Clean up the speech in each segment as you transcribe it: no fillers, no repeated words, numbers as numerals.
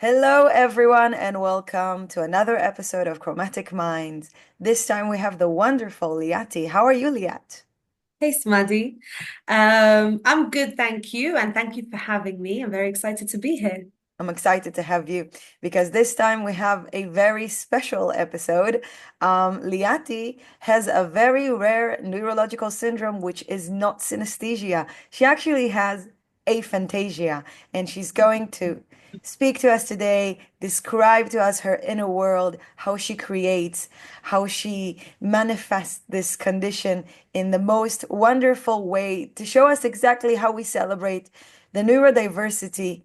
Hello, everyone, and welcome to another episode of Chromatic Minds. This time we have the wonderful Liati. How are you, Liat? Hey, Smuddy. I'm good, thank you. And thank you for having me. I'm very excited to be here. I'm excited to have you because this time we have a very special episode. Liati has a very rare neurological syndrome, which is not synesthesia. She actually has aphantasia, and she's going to speak to us today, describe to us her inner world, how she creates, how she manifests this condition in the most wonderful way to show us exactly how we celebrate the neurodiversity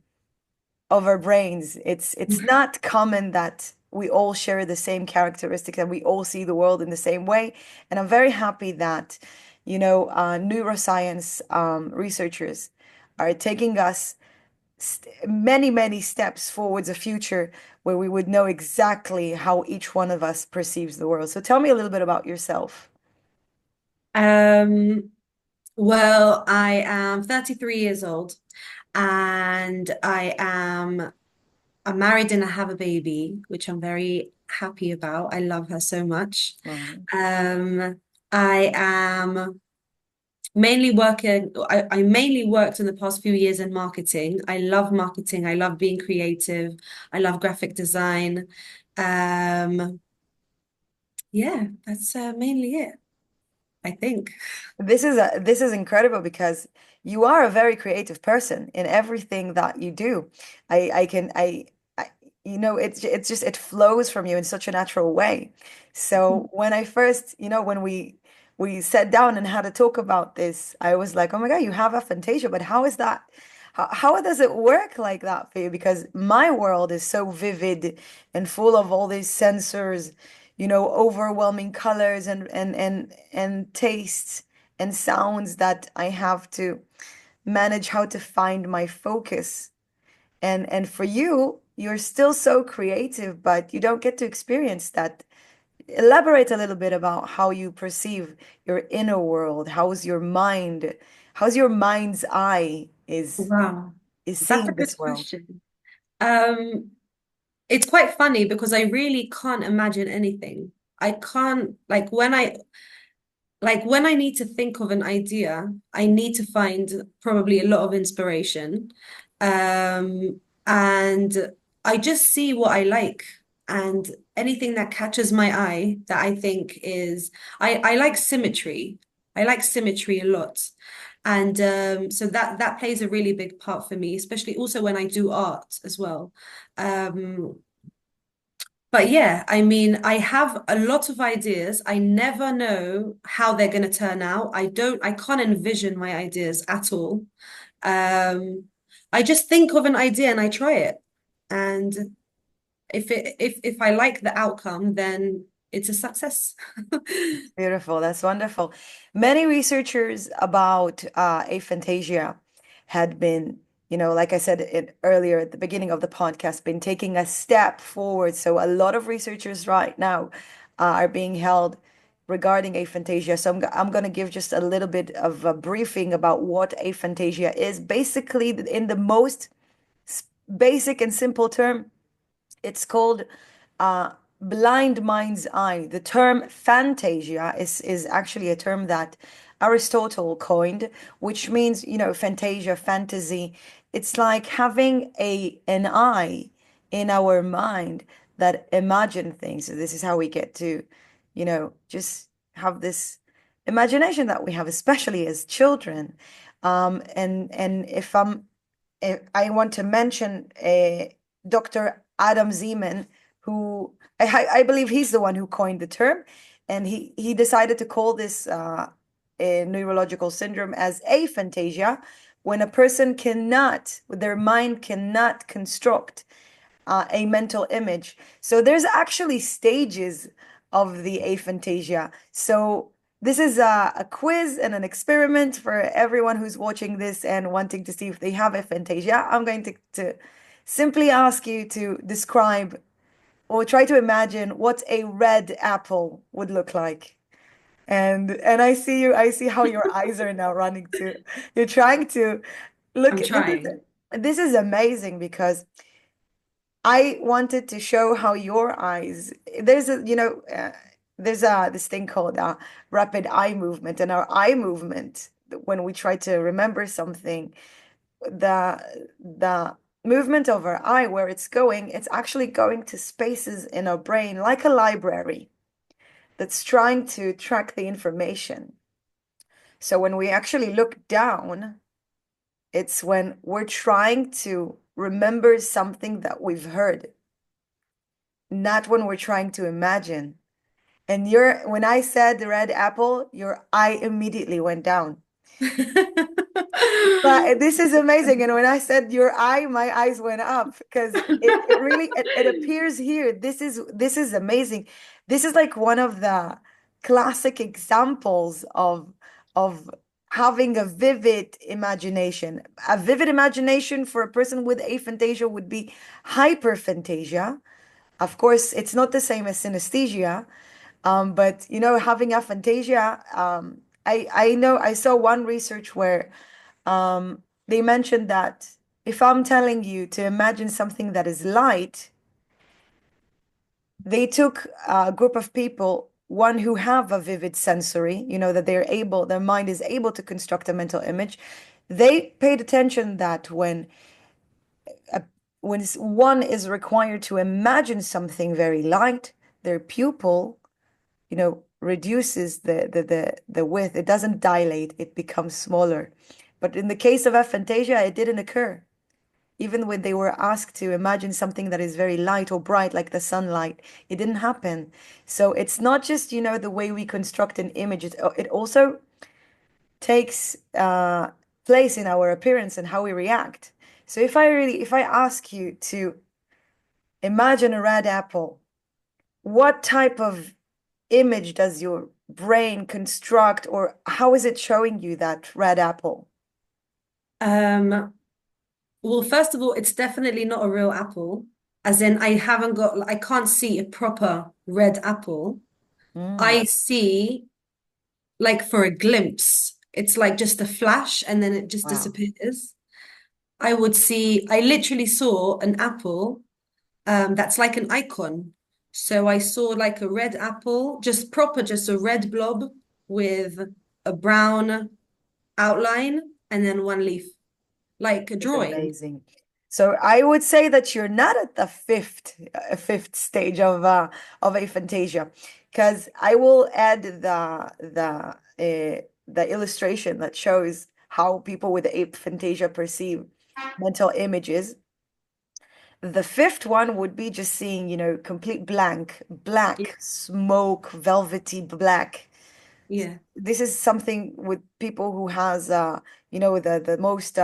of our brains. It's not common that we all share the same characteristics and we all see the world in the same way. And I'm very happy that, neuroscience researchers are taking us many, many steps towards a future where we would know exactly how each one of us perceives the world. So tell me a little bit about yourself. Um, well, I am 33 years old and I'm married and I have a baby, which I'm very happy about. I love her so much. Wow. Um, I am mainly working, I mainly worked in the past few years in marketing. I love marketing. I love being creative. I love graphic design. Um, Yeah, that's mainly it, I think. This is incredible because you are a very creative person in everything that you do. I can I it's just it flows from you in such a natural way. So when I first, when we sat down and had to talk about this, I was like, oh my God, you have aphantasia, but how is that? How does it work like that for you? Because my world is so vivid and full of all these sensors, overwhelming colors and tastes and sounds that I have to manage how to find my focus. And for you, you're still so creative, but you don't get to experience that. Elaborate a little bit about how you perceive your inner world. How's your mind's eye Wow, is that's a seeing good this world? question. Um, it's quite funny because I really can't imagine anything. I can't like when I need to think of an idea, I need to find probably a lot of inspiration. And I just see what I like and anything that catches my eye that I think is I like symmetry. I like symmetry a lot. And so that plays a really big part for me, especially also when I do art as well. Um, but yeah, I mean, I have a lot of ideas. I never know how they're going to turn out. I can't envision my ideas at all. Um, I just think of an idea and I try it. And if I like the outcome, then it's a success. Beautiful. That's wonderful. Many researchers about aphantasia had been, like I said it earlier at the beginning of the podcast, been taking a step forward. So a lot of researchers right now are being held regarding aphantasia. So I'm going to give just a little bit of a briefing about what aphantasia is. Basically, in the most basic and simple term, it's called uh, blind mind's eye. The term fantasia is actually a term that Aristotle coined, which means, fantasia, fantasy. It's like having an eye in our mind that imagine things. So this is how we get to, just have this imagination that we have, especially as children. And if I want to mention Dr. Adam Zeman, who I believe he's the one who coined the term, and he decided to call this a neurological syndrome as aphantasia, when a person cannot, their mind cannot construct a mental image. So there's actually stages of the aphantasia. So this is a quiz and an experiment for everyone who's watching this and wanting to see if they have aphantasia. I'm going to simply ask you to describe or try to imagine what a red apple would look like. And I see how your eyes are now running too. You're trying to look. I'm trying. This is amazing because I wanted to show how your eyes, there's a, there's this thing called rapid eye movement, and our eye movement, when we try to remember something, the movement of our eye, where it's actually going to spaces in our brain, like a library that's trying to track the information. So when we actually look down, it's when we're trying to remember something that we've heard, not when we're trying to imagine. And when I said the red apple, your eye immediately went down. But this is amazing. And when I said your eye, my eyes went up because it really it appears here. This is amazing. This is like one of the classic examples of having a vivid imagination. A vivid imagination for a person with aphantasia would be hyperphantasia. Of course, it's not the same as synesthesia, but having aphantasia, I know I saw one research where they mentioned that if I'm telling you to imagine something that is light, they took a group of people, one who have a vivid sensory, that their mind is able to construct a mental image. They paid attention that a, when one is required to imagine something very light, their pupil, reduces the width. It doesn't dilate, it becomes smaller. But in the case of aphantasia, it didn't occur. Even when they were asked to imagine something that is very light or bright, like the sunlight, it didn't happen. So it's not just, the way we construct an image, it also takes place in our appearance and how we react. So if I ask you to imagine a red apple, what type of image does your brain construct, or how is it showing you that red apple? Um, well, first of all, it's definitely not a real apple. As in, I can't see a proper red apple. Mm, I see like for a glimpse. It's like just a flash and then it just wow. disappears. I literally saw an apple that's like an icon. So I saw like a red apple, just a red blob with a brown outline and then one leaf, like a It's drawing. amazing. So I would say that you're not at the fifth stage of aphantasia, because I will add the illustration that shows how people with aphantasia perceive mental images. The fifth one would be just seeing, complete blank, Yeah. black, smoke, velvety black. Yeah. This is something with people who has the most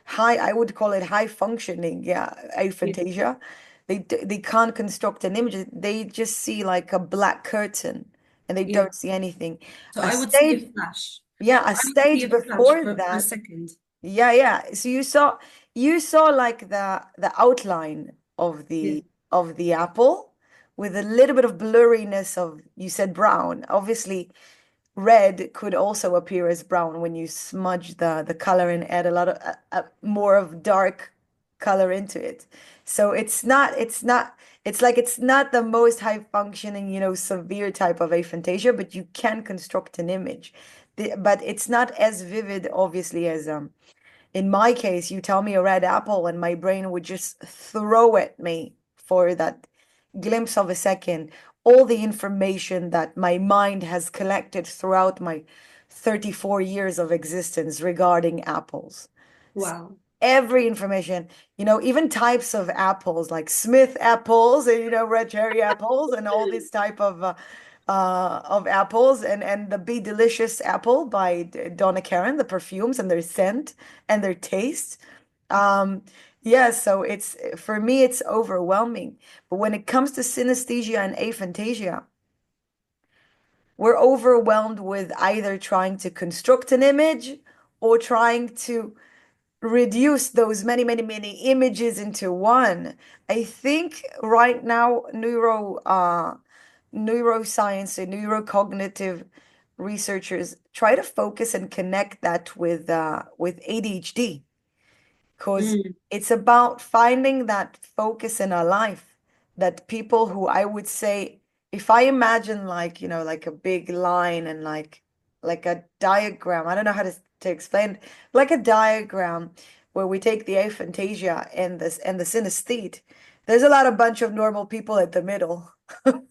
high, I would call it high functioning, yeah, Yeah. aphantasia. They can't construct an image. They just see like a black curtain and they Yeah. don't see anything. So A I would see a stage, flash. yeah, a I would see stage a flash before for a that, second. yeah, yeah. So you saw like the outline Yeah. of the apple with a little bit of blurriness of, you said brown. Obviously, red could also appear as brown when you smudge the color and add a lot of more of dark color into it. So it's not the most high functioning, severe type of aphantasia, but you can construct an image. But it's not as vivid, obviously, as in my case, you tell me a red apple, and my brain would just throw at me for that glimpse of a second all the information that my mind has collected throughout my 34 years of existence regarding apples. Wow. Every information, even types of apples like Smith apples and red cherry apples and all this type of apples, and the Be Delicious apple by Donna Karan, the perfumes and their scent and their taste. Um, yeah, so it's for me it's overwhelming. But when it comes to synesthesia and aphantasia, we're overwhelmed with either trying to construct an image or trying to reduce those many, many, many images into one. I think right now neuroscience and neurocognitive researchers try to focus and connect that with ADHD, because Mm, it's about finding that focus in our life that people who I would say, if I imagine like, like a big line and like a diagram, I don't know how to explain, like a diagram where we take the aphantasia and the synesthete, there's a lot of bunch of normal people at the middle who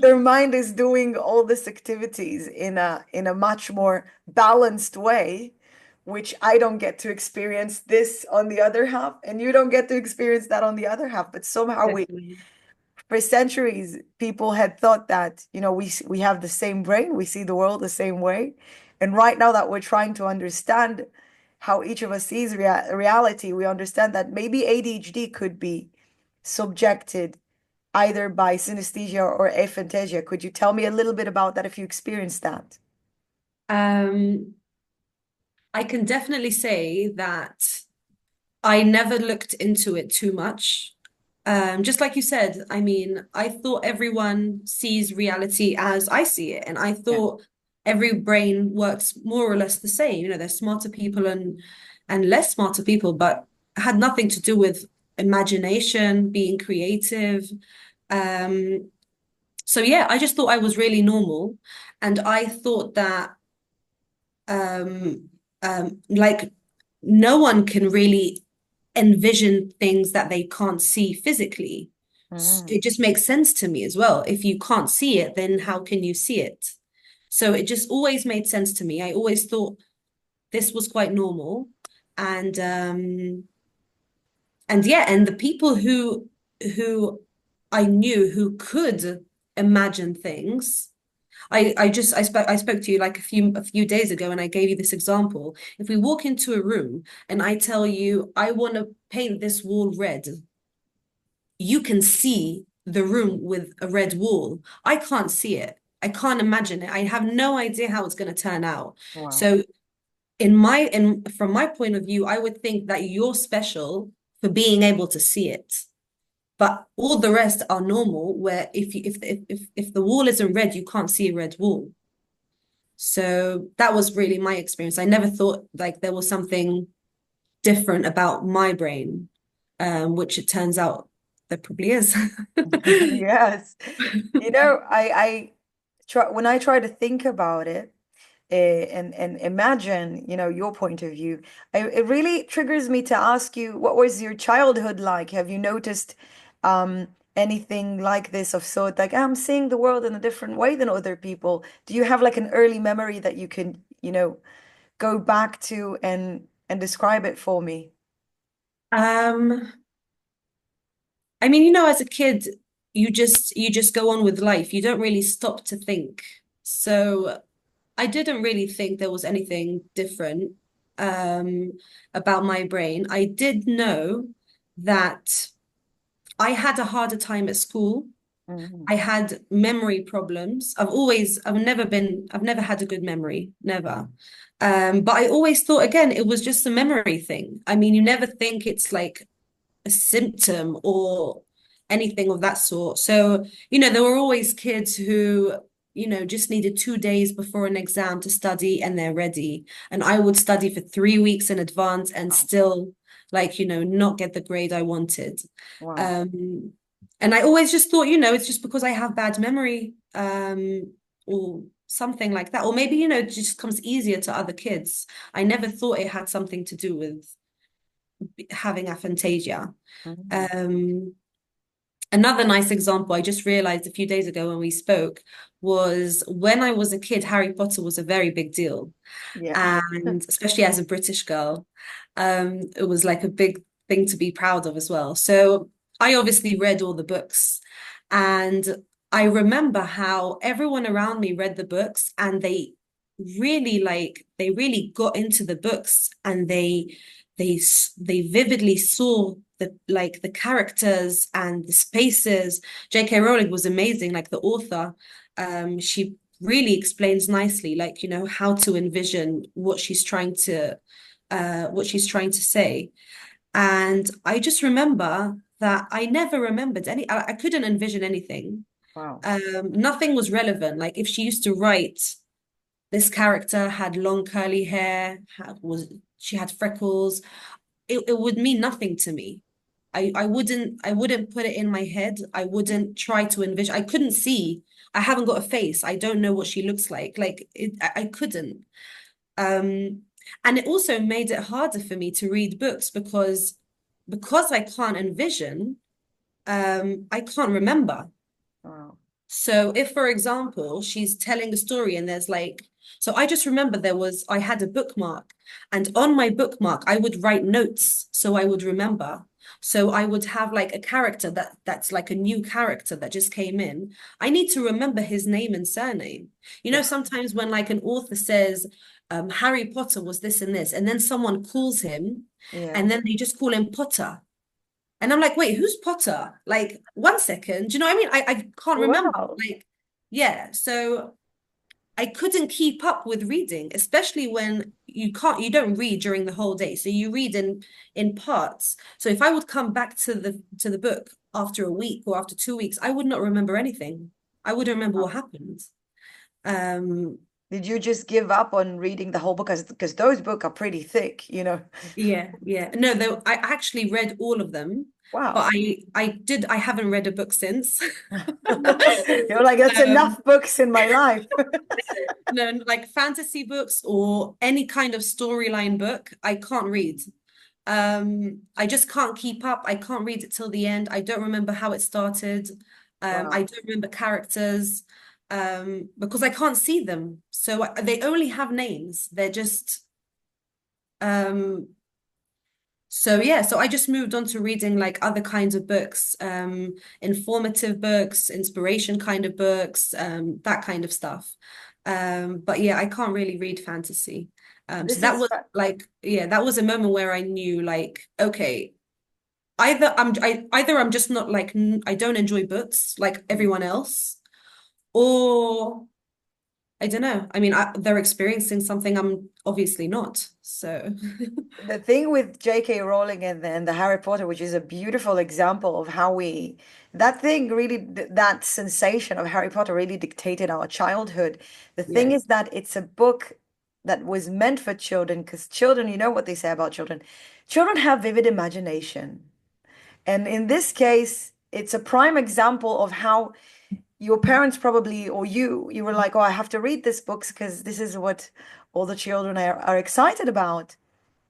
their mind is doing all these activities in a much more balanced way, which I don't get to experience this on the other half, and you don't get to experience that on the other half. But somehow definitely. for centuries, people had thought that, we have the same brain, we see the world the same way. And right now that we're trying to understand how each of us sees reality, we understand that maybe ADHD could be subjected either by synesthesia or aphantasia. Could you tell me a little bit about that if you experienced that? Um, I can definitely say that I never looked into it too much. Just like you said, I mean, I thought everyone sees reality as I see it, and I Yeah. thought every brain works more or less the same. You know, there's smarter people and less smarter people, but it had nothing to do with imagination, being creative. Um, so yeah, I just thought I was really normal, and I thought that um, like no one can really envision things that they can't see physically. Mm. It just makes sense to me as well. If you can't see it, then how can you see it? So it just always made sense to me. I always thought this was quite normal. And and yeah, and the people who I knew who could imagine things. I spoke to you like a few days ago and I gave you this example. If we walk into a room and I tell you I want to paint this wall red, you can see the room with a red wall. I can't see it. I can't imagine it. I have no idea how it's going to turn out. Wow. So in from my point of view, I would think that you're special for being able to see it. But all the rest are normal, where if the wall isn't red, you can't see a red wall. So that was really my experience. I never thought like there was something different about my brain, which it turns out there probably is. Yes. I try when I try to think about it, and imagine, your point of view. It really triggers me to ask you, what was your childhood like? Have you noticed anything like this of sort, like I'm seeing the world in a different way than other people? Do you have like an early memory that you can, go back to and describe it for me? Um, I mean, as a kid, you just go on with life. You don't really stop to think. So I didn't really think there was anything different um, about my brain. I did know that I had a harder time at school. Mhm. I had memory problems. I've never had a good memory, never. But I always thought, again, it was just a memory thing. I mean, you never think it's like a symptom or anything of that sort. So, there were always kids who, just needed 2 days before an exam to study and they're ready. And I would study for 3 weeks in advance and Wow. still, like, not get the grade I wanted. Wow. Um, and I always just thought, it's just because I have bad memory, or something like that. Or maybe, it just comes easier to other kids. I never thought it had something to do with having aphantasia. Mhm. Um, Another nice example I just realized a few days ago when we spoke was when I was a kid, Harry Potter was a very big deal. Yeah. And especially as a British girl, it was like a big thing to be proud of as well. So I obviously read all the books. And I remember how everyone around me read the books and they really got into the books and they vividly saw the characters and the spaces. J.K. Rowling was amazing, like the author. She really explains nicely, like, how to envision what she's trying to say. And I just remember that I never remembered I couldn't envision anything. Wow. Nothing was relevant. Like if she used to write this character had long curly hair, she had freckles. It would mean nothing to me. I wouldn't put it in my head. I wouldn't try to envision. I couldn't see. I haven't got a face. I don't know what she looks like. I couldn't. Um, and it also made it harder for me to read books because I can't envision, I can't remember. Wow. So if, for example, she's telling a story and there's like, so I just remember I had a bookmark, and on my bookmark, I would write notes so I would remember. So I would have like a character that's like a new character that just came in. I need to remember his name and surname. You know, Yeah. sometimes when like an author says, Harry Potter was this and then someone calls him, Yeah. and then they just call him Potter. And I'm like, wait, who's Potter? Like, 1 second. Do you know what I mean? I can't remember. Wow. Like, yeah. So I couldn't keep up with reading, especially when you don't read during the whole day. So you read in parts. So if I would come back to the book after a week or after 2 weeks, I would not remember anything. I wouldn't remember what happened. Um, Did you just give up on reading the whole book? Because those books are pretty thick, you know. yeah, yeah. No, though I actually read all of them, but Wow. I haven't read a book since. You're like, that's Um, enough books in my life. no, like fantasy books or any kind of storyline book, I can't read. I just can't keep up. I can't read it till the end. I don't remember how it started. I Wow. don't remember characters, because I can't see them. So they only have names. They're just um, so yeah, so I just moved on to reading like other kinds of books, informative books, inspiration kind of books, that kind of stuff. But yeah, I can't really read fantasy. So This that is was like, yeah, that was a moment where I knew like, okay, either I'm just not like I don't enjoy books like everyone else, or I don't know. I mean, they're experiencing something I'm obviously not. So the thing with J.K. Rowling and the Harry Potter, which is a beautiful example of how that thing really, that sensation of Harry Potter really dictated our childhood. The thing yeah, is that it's a book that was meant for children, because children, you know what they say about children. Children have vivid imagination. And in this case, it's a prime example of how your parents probably, or you were like, oh, I have to read this book because this is what all the children are excited about.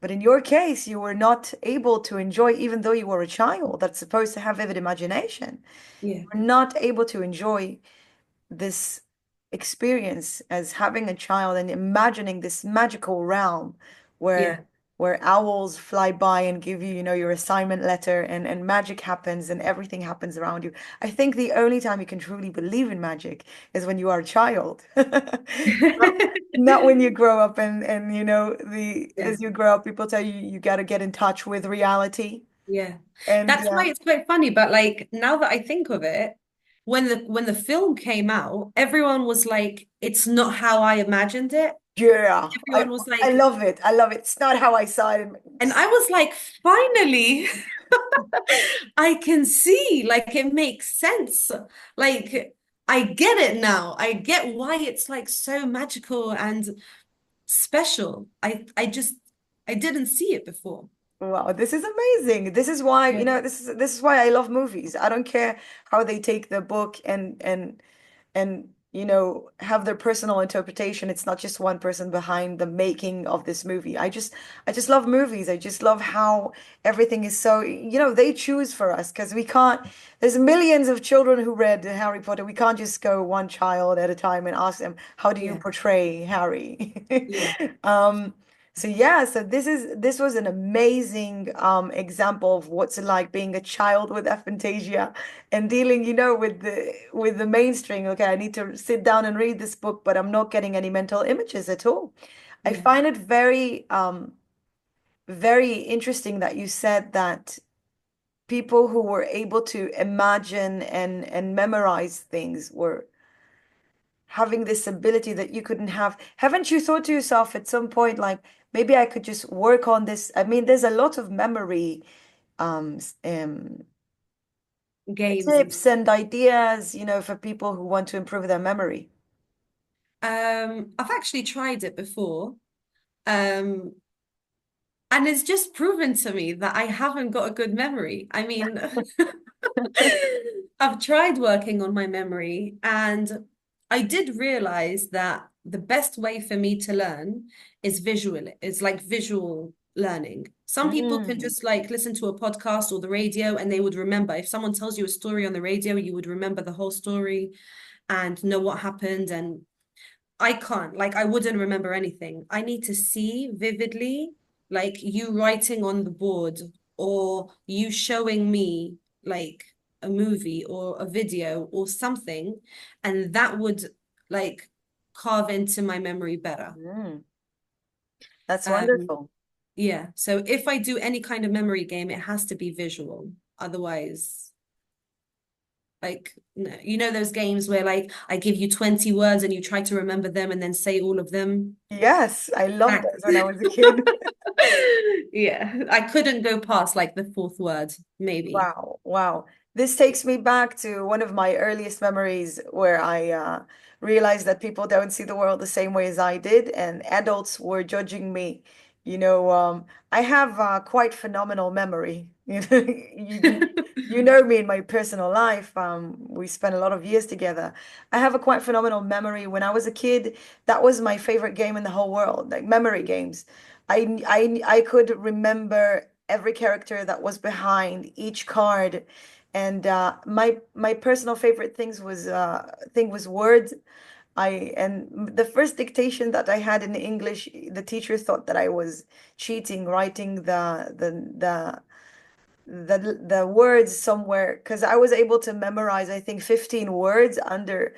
But in your case, you were not able to enjoy, even though you were a child that's supposed to have vivid imagination, yeah, you were not able to enjoy this experience as having a child and imagining this magical realm yeah. where owls fly by and give you, you know, your assignment letter and magic happens and everything happens around you. I think the only time you can truly believe in magic is when you are a child. Not when you grow up and you know the Yeah, as you grow up people tell you you got to get in touch with reality yeah. and That's why it's quite funny. But like now that I think of it, when the film came out, everyone was like, "It's not how I imagined it." yeah, Everyone was I like, love it. I love it. It's not how I saw it. and I was like, "Finally, I can see. Like it makes sense. Like I get it now. I get why it's like so magical and special. I didn't see it before." Wow, this is amazing. This is why, you Yeah, know, this is why I love movies. I don't care how they take the book and you know have their personal interpretation. It's not just one person behind the making of this movie. I just love movies. I just love how everything is so, you know, they choose for us because we can't, there's millions of children who read Harry Potter. We can't just go one child at a time and ask them, how do you yeah, portray Harry? yeah, Um, so yeah, so this was an amazing example of what's it like being a child with aphantasia and dealing, you know, with the mainstream. Okay, I need to sit down and read this book, but I'm not getting any mental images at all. I yeah, find it very very interesting that you said that people who were able to imagine and memorize things were having this ability that you couldn't have. Haven't you thought to yourself at some point, like, maybe I could just work on this? I mean, there's a lot of memory um, s- um, games and tips and ideas, you know, for people who want to improve their memory. I've actually tried it before. Um, and it's just proven to me that I haven't got a good memory. I mean, I've tried working on my memory, and I did realize that the best way for me to learn is like visual learning. Some people can Mm. just like listen to a podcast or the radio and they would remember. If someone tells you a story on the radio, you would remember the whole story and know what happened. And I can't, like, I wouldn't remember anything. I need to see vividly, like you writing on the board or you showing me like a movie or a video or something, and that would like carve into my memory better. Mm. That's Um, wonderful. yeah. So if I do any kind of memory game, it has to be visual. Otherwise, like, no, you know those games where like I give you 20 words and you try to remember them and then say all of them? Yes, I loved That. that when I was a kid. Yeah, I couldn't go past like the fourth word, maybe. Wow, wow. This takes me back to one of my earliest memories where I realized that people don't see the world the same way as I did, and adults were judging me. I have quite phenomenal memory. You know me in my personal life. We spent a lot of years together. I have a quite phenomenal memory. When I was a kid, that was my favorite game in the whole world, like memory games. I could remember every character that was behind each card, and my personal favorite thing was words. I and the first dictation that I had in English, the teacher thought that I was cheating, writing the words somewhere because I was able to memorize, I think, 15 words under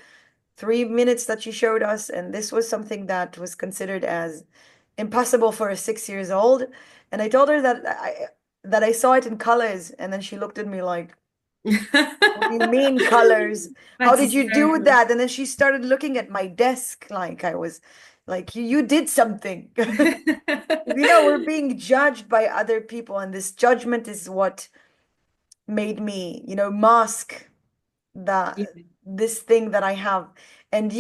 3 minutes that she showed us, and this was something that was considered as impossible for a 6 years old. And I told her that I saw it in colors, and then she looked at me like, "What do you mean colors? How That's did you do hysterical. that?" And then she started looking at my desk like I was like, you did something." We're being judged by other people, and this judgment is what made me, mask Yeah, this thing that I have. And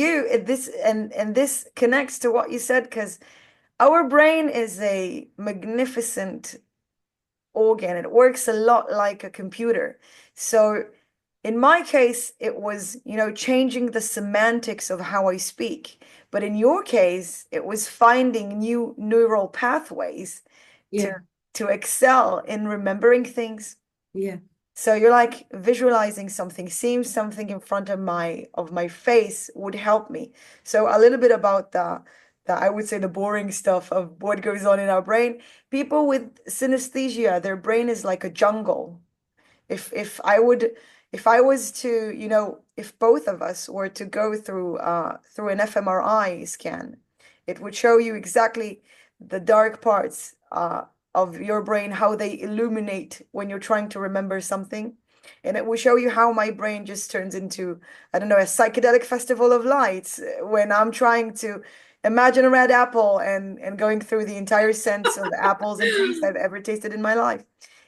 this connects to what you said because our brain is a magnificent organ. It works a lot like a computer. So in my case, it was, changing the semantics of how I speak. But in your case, it was finding new neural pathways to yeah, to excel in remembering things. yeah. So you're like visualizing something, seeing something in front of my face would help me. So a little bit about the I would say the boring stuff of what goes on in our brain. People with synesthesia, their brain is like a jungle. If I was to, if both of us were to go through an fMRI scan, it would show you exactly the dark parts of your brain, how they illuminate when you're trying to remember something. And it will show you how my brain just turns into, I don't know, a psychedelic festival of lights when I'm trying to imagine a red apple and going through the entire sense of apples and taste I've ever tasted in my life.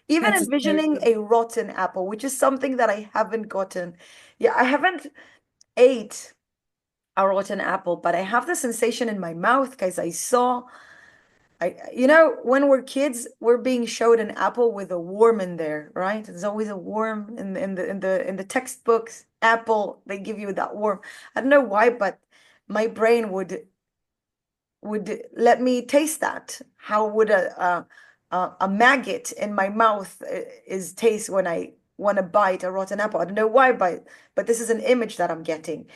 Even That's envisioning hysterical. a rotten apple, which is something that I haven't gotten. Yeah, I haven't ate a rotten apple, but I have the sensation in my mouth because when we're kids, we're being showed an apple with a worm in there, right? There's always a worm in the textbooks. Apple, they give you that worm. I don't know why, but my brain would let me taste that. How would a maggot in my mouth is taste when I want to bite a rotten apple? I don't know why, but this is an image that I'm getting.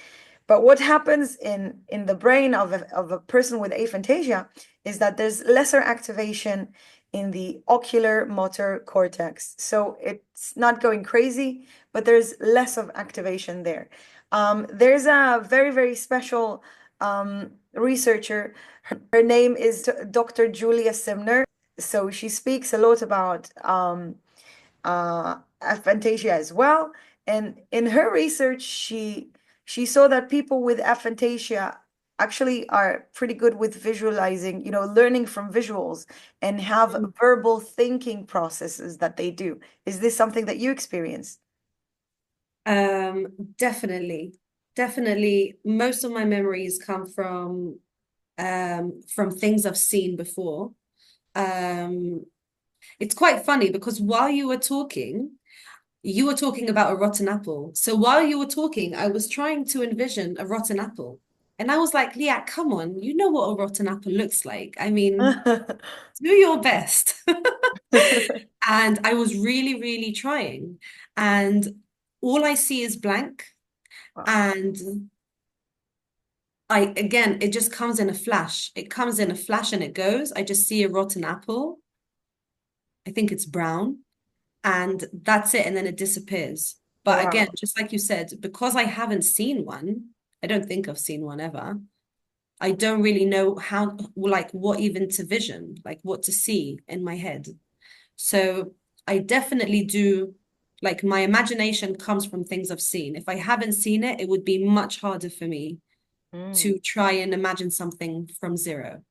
But what happens in the brain of a person with aphantasia is that there's lesser activation in the ocular motor cortex. So it's not going crazy, but there's less of activation there. There's a very, very special researcher. Her name is Dr. Julia Simner. So she speaks a lot about aphantasia as well. And in her research, she saw that people with aphantasia actually are pretty good with visualizing, learning from visuals and have verbal thinking processes that they do. Is this something that you experience? Um, definitely, definitely most of my memories come from things I've seen before. Um, it's quite funny because while you were talking about a rotten apple. So while you were talking, I was trying to envision a rotten apple. And I was like, Liat, come on, you know what a rotten apple looks like. I mean, do your best. And I was really, really trying. And all I see is blank. Wow. And again, it just comes in a flash. It comes in a flash and it goes. I just see a rotten apple. I think it's brown. And that's it. And then it disappears. But again, Wow. just like you said, because I haven't seen one, I don't think I've seen one ever. I don't really know how, like, what even to vision, like what to see in my head. So I definitely do, like, my imagination comes from things I've seen. If I haven't seen it, it would be much harder for me Mm. to try and imagine something from zero.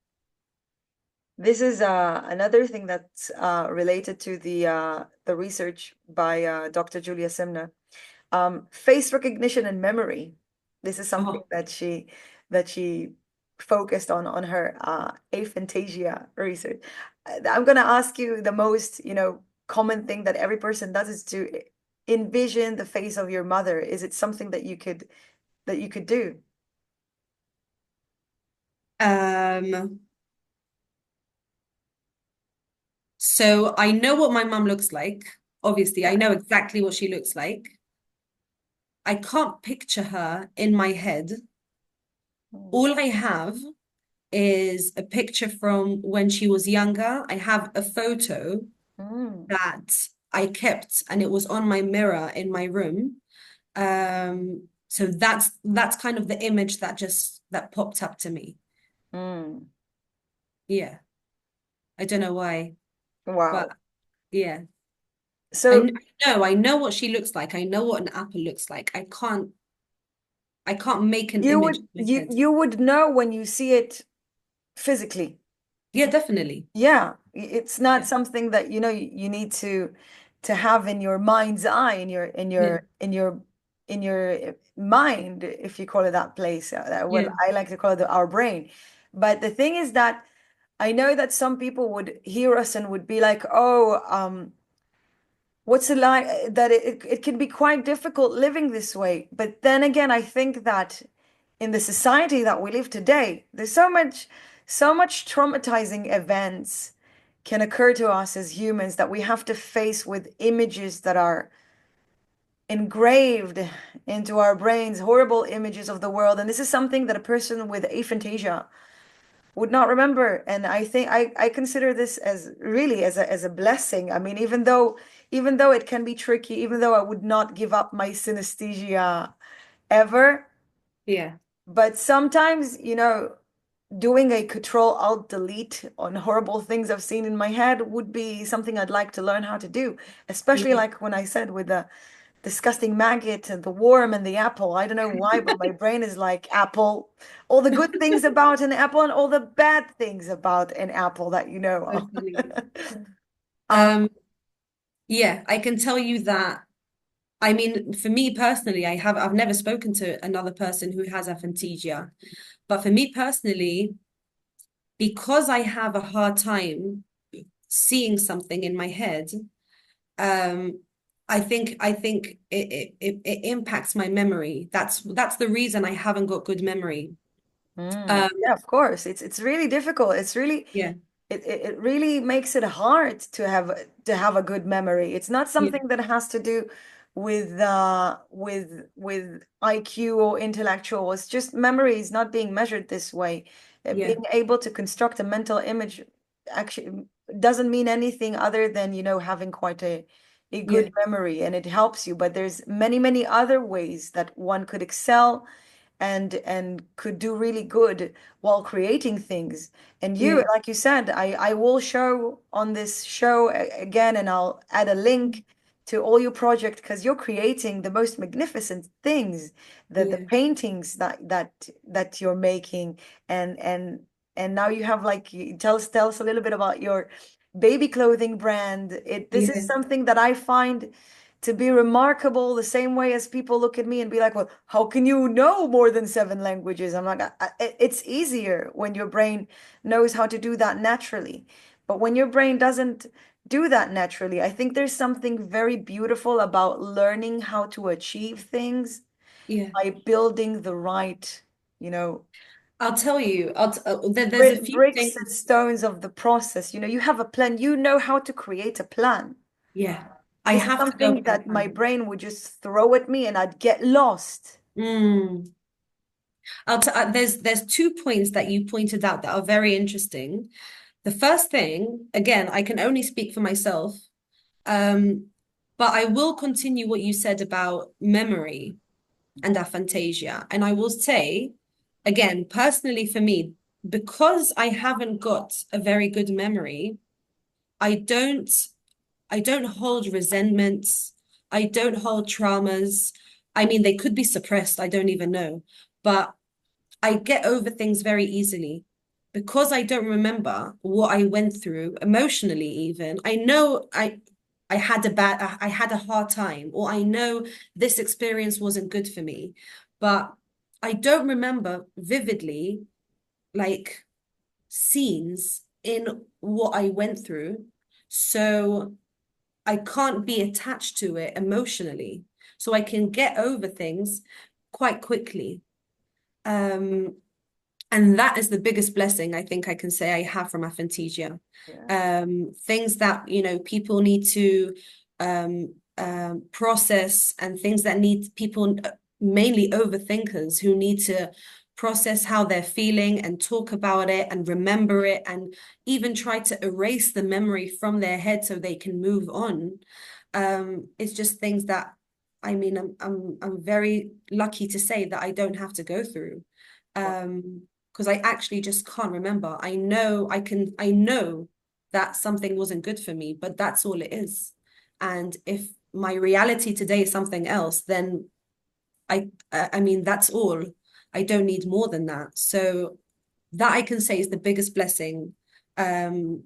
This is another thing that's related to the research by Dr. Julia Simner. Face recognition and memory. This is something Oh, that she focused on her aphantasia research. I'm gonna ask you the most, common thing that every person does is to envision the face of your mother. Is it something that you could do? um, so I know what my mum looks like. Obviously, I Yeah. know exactly what she looks like. I can't picture her in my head. Mm. All I have is a picture from when she was younger. I have a photo Mm. that I kept and it was on my mirror in my room. So that's kind of the image that popped up to me. Mm. Yeah. I don't know why, Wow. but yeah. So I know what she looks like. I know what an apple looks like. I can't make an you image would in my you head. you would know when you see it physically. Yeah, definitely. Yeah, it's not Yeah. something that you need to have in your mind's eye, Yeah. in your mind, if you call it that place. Well, Yeah. I like to call it our brain. But the thing is that I know that some people would hear us and would be like, "Oh, what's it like?" That it can be quite difficult living this way. But then again, I think that in the society that we live today, there's so much traumatizing events can occur to us as humans that we have to face with images that are engraved into our brains, horrible images of the world. And this is something that a person with aphantasia would not remember. And I think I consider this as really as a blessing. I mean, even though it can be tricky, even though I would not give up my synesthesia ever, Yeah. but sometimes, doing a control alt delete on horrible things I've seen in my head would be something I'd like to learn how to do. Especially Yeah. like when I said with the disgusting maggot and the worm and the apple. I don't know why, but my brain is like apple. All the good things about an apple and all the bad things about an apple that you know So of. funny. Um, Um, yeah, I can tell you that. I mean, for me personally, I've never spoken to another person who has aphantasia, but for me personally, because I have a hard time seeing something in my head, um, I think it impacts my memory. That's the reason I haven't got good memory. Um, yeah, of course. It's really difficult. yeah, It really makes it hard to have a good memory. It's not yeah, something that has to do with IQ or intellectual. It's just memory is not being measured this way. yeah, Being able to construct a mental image actually doesn't mean anything other than, having quite a good yeah, memory, and it helps you. But there's many, many other ways that one could excel and could do really good while creating things. And yeah, like you said, I will show on this show again, and I'll add a link to all your project because you're creating the most magnificent things, the yeah, paintings that you're making, and now you have like tell us a little bit about your baby clothing brand. This is yeah, something that I find to be remarkable the same way as people look at me and be like, well, how can you know more than seven languages? I'm like, it's easier when your brain knows how to do that naturally. But when your brain doesn't do that naturally, I think there's something very beautiful about learning how to achieve things Yeah. by building the right, you know, I'll tell you, there's a few bricks and things. stones of the process. You have a plan, you know how to create a plan. Yeah. I This is have to go something for the that my plan. brain would just throw at me and I'd get lost. Mm. There's 2 points that you pointed out that are very interesting. The first thing, again, I can only speak for myself, um, but I will continue what you said about memory and aphantasia. And I will say, again, personally for me, because I haven't got a very good memory, I don't I don't hold resentments. I don't hold traumas. I mean, they could be suppressed. I don't even know. But I get over things very easily because I don't remember what I went through emotionally, even. I know I had a hard time, or I know this experience wasn't good for me, but I don't remember vividly like scenes in what I went through. So I can't be attached to it emotionally. So I can get over things quite quickly. Um, and that is the biggest blessing I think I can say I have from aphantasia. Yeah. Things that, people need to process, and things that need people, mainly overthinkers, who need to process how they're feeling and talk about it and remember it and even try to erase the memory from their head so they can move on. It's just things that, I mean, I'm very lucky to say that I don't have to go through. Well, Because I actually just can't remember. I know that something wasn't good for me, but that's all it is. And if my reality today is something else, then I mean, that's all. I don't need more than that. So that I can say is the biggest blessing, for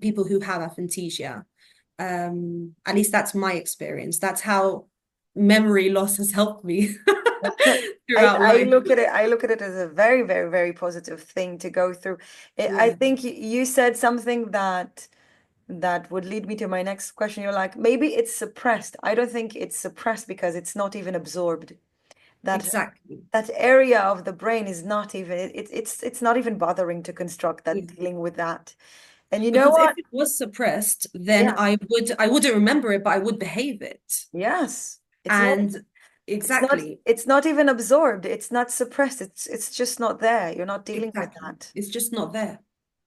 people who have aphantasia. At least that's my experience. That's how memory loss has helped me throughout I life. look at it, I look at it as a very, very, very positive thing to go through. I Yeah, think you said something that would lead me to my next question. You're like, maybe it's suppressed. I don't think it's suppressed because it's not even absorbed. That exactly. that area of the brain is not even it's not even bothering to construct that, Yeah. dealing with that. And you know Because if what? it was suppressed, then Yeah. I wouldn't remember it, but I would behave it. Yes. And exactly, It's not even absorbed. It's not suppressed. It's just not there. You're not dealing with exactly. that. It's just not there.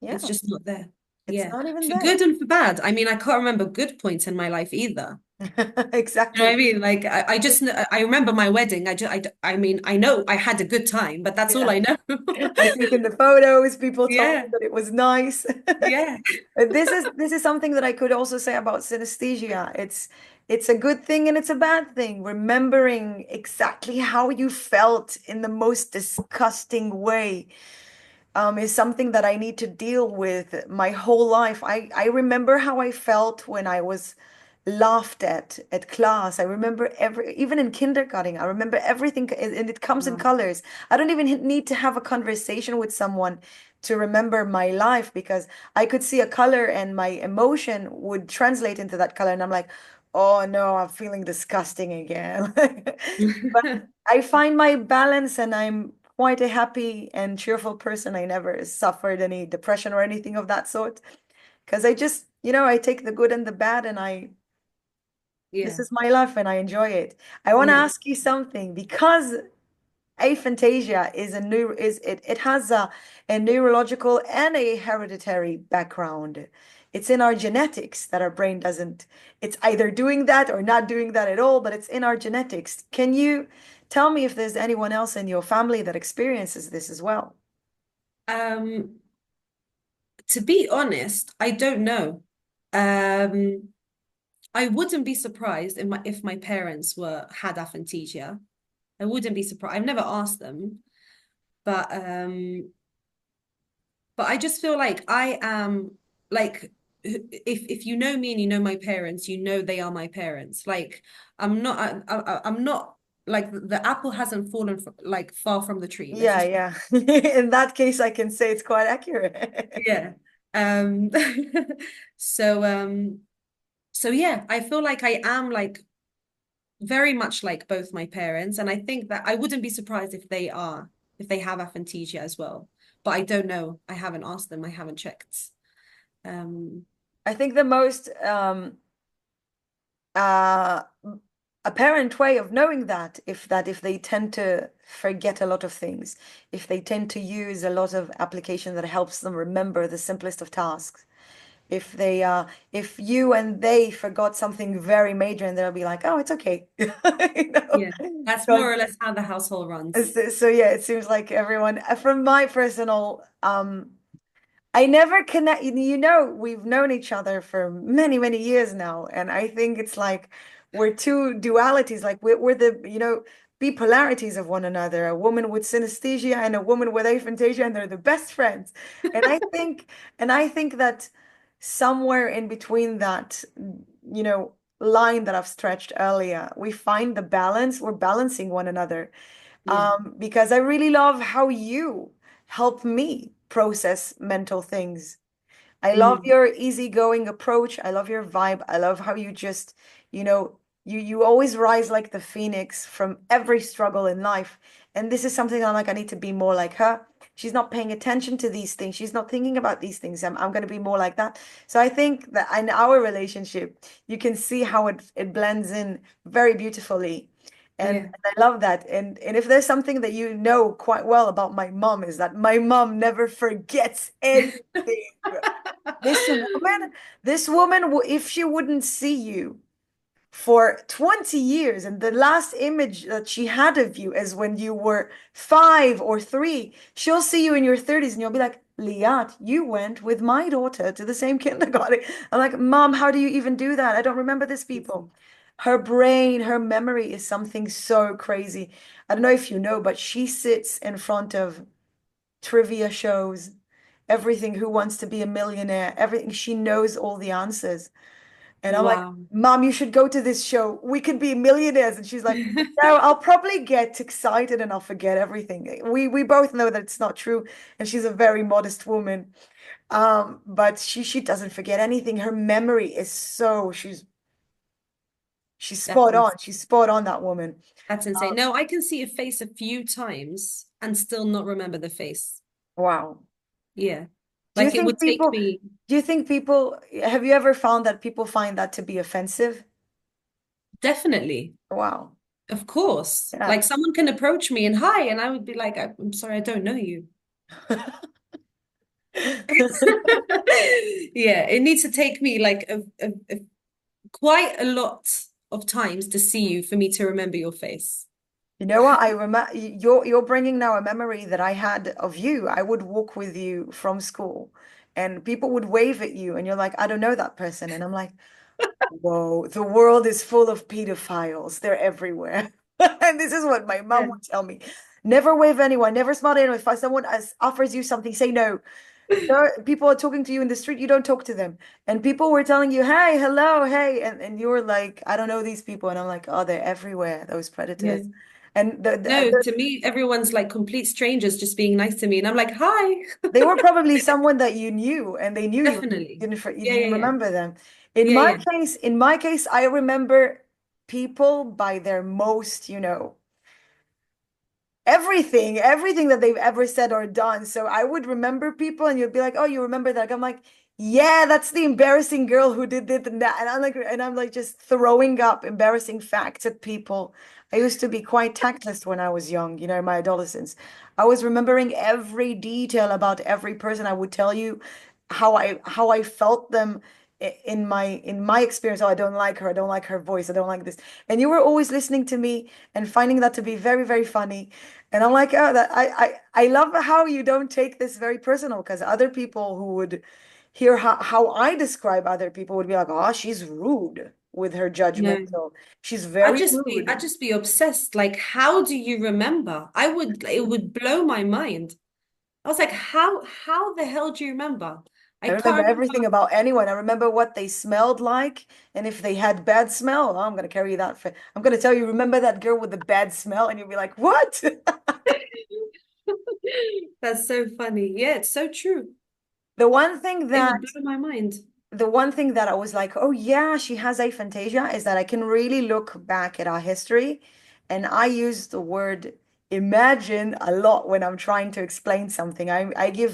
Yeah. It's just not there. It's Yeah. not even For there. good and for bad. I mean, I can't remember good points in my life either. You know what Exactly. I mean? Like I just I remember my wedding. I mean, I know I had a good time, but that's all Yeah. I know. I taken the photos. People told me Yeah. that it was nice. Yeah. This is something that I could also say about synesthesia. It's a good thing and it's a bad thing. Remembering exactly how you felt in the most disgusting way is something that I need to deal with my whole life. I remember how I felt when I was laughed at class. I remember even in kindergarten, I remember everything, and it comes in Wow. colors. I don't even need to have a conversation with someone to remember my life because I could see a color and my emotion would translate into that color. And I'm like, oh no, I'm feeling disgusting again. But I find my balance and I'm quite a happy and cheerful person. I never suffered any depression or anything of that sort because I just, I take the good and the bad and this Yeah. is my life and I enjoy it. I want to Yeah. ask you something because aphantasia is a new is it has a neurological and a hereditary background. It's in our genetics that our brain doesn't, it's either doing that or not doing that at all, but it's in our genetics. Can you tell me if there's anyone else in your family that experiences this as well? Um, to be honest, I don't know. Um, I wouldn't be surprised if my parents were had aphantasia. I wouldn't be surprised. I've never asked them, but I just feel like I am like if you know me and you know my parents, you know they are my parents. Like I'm not like the apple hasn't fallen like far from the tree. Let's Yeah, just yeah. In that case, I can say it's quite accurate. yeah. Um so so yeah, I feel like I am like very much like both my parents, and I think that I wouldn't be surprised if they have aphantasia as well. But I don't know. I haven't asked them. I haven't checked. Um I think the most uh apparent way of knowing that if they tend to forget a lot of things, if they tend to use a lot of application that helps them remember the simplest of tasks, if they if you and they forgot something very major and they'll be like, oh, it's okay. You know? yeah, that's more Because or less how the household runs. so yeah, it seems like everyone from my personal I never connect, you know, we've known each other for many, many years now. And I think it's like we're two dualities, like we're the, you know, bipolarities of one another, a woman with synesthesia and a woman with aphantasia, and they're the best friends. And I think that somewhere in between that, you know, line that I've stretched earlier, we find the balance, we're balancing one another. Yeah. Because I really love how you help me process mental things. I love Mm. your easygoing approach. I love your vibe. I love how you just, you know, you always rise like the phoenix from every struggle in life. And this is something I'm like, I need to be more like her. She's not paying attention to these things. She's not thinking about these things. I'm going to be more like that. So I think that in our relationship, you can see how it blends in very beautifully. And Yeah. I love that. And if there's something that you know quite well about my mom is that my mom never forgets anything. This woman, this woman, if she wouldn't see you for 20 years, and the last image that she had of you is when you were 5 or 3, she'll see you in your 30s and you'll be like, Liat, you went with my daughter to the same kindergarten. I'm like, Mom, how do you even do that? I don't remember these people. Her brain, her memory is something so crazy. I don't know if you know, but she sits in front of trivia shows, everything, Who Wants to Be a Millionaire, everything. She knows all the answers. And I'm like, Wow. Mom, you should go to this show. We could be millionaires. And she's like, no, I'll probably get excited and I'll forget everything. We both know that it's not true. And she's a very modest woman. But she doesn't forget anything. Her memory is so she's That's spot on. insane. She's spot on, that woman. That's insane. No, I can see a face a few times and still not remember the face. Wow. Yeah. Do you Like it think would take people, me, have you ever found that people find that to be offensive? definitely, Wow. of course. Yeah. Like someone can approach me and hi, and I would be like, I'm sorry, I don't know you. Yeah, it needs to take me like quite a lot of times to see you for me to remember your face. You know what? I remember you're bringing now a memory that I had of you. I would walk with you from school, and people would wave at you, and you're like, I don't know that person, and I'm like, whoa, the world is full of pedophiles. They're everywhere. And this is what my mom Yeah. would tell me. Never wave anyone, never smile at anyone. If someone offers you something, say no. People are talking to you in the street, you don't talk to them. And people were telling you, hey, hello, hey. And you were like, I don't know these people. And I'm like, oh, they're everywhere, those Yeah. predators. And No, to me, everyone's like complete strangers just being nice to me. And I'm like, hi. they were probably someone that you knew and they knew you. Definitely. You Yeah, didn't yeah, yeah. remember them. Yeah, yeah. In my case, I remember people by their most, everything that they've ever said or done. So I would remember people and you'd be like, oh, you remember that? I'm like, yeah, that's the embarrassing girl who did this and that. And I'm like just throwing up embarrassing facts at people. I used to be quite tactless when I was young, in my adolescence. I was remembering every detail about every person. I would tell you how I felt them in my experience. Oh, I don't like her. I don't like her voice. I don't like this. And you were always listening to me and finding that to be very, very funny. And I'm like, oh, that I love how you don't take this very personal because other people who would hear how I describe other people would be like, oh, she's rude with her No. judgmental. She's very I'd rude. just be obsessed. Like, how do you remember? It would blow my mind. I was like, how the hell do you remember? I I remember can't everything about anyone. I remember what they smelled like, and if they had bad smell, oh, I'm gonna carry that for. I'm gonna tell you, remember that girl with the bad smell, and you'll be like, what? remember. That's so funny. Yeah, it's so true. The one thing It that would blow my mind. the one thing that I was like, oh yeah, she has aphantasia, is that I can really look back at our history, and I use the word imagine a lot when I'm trying to explain something. I give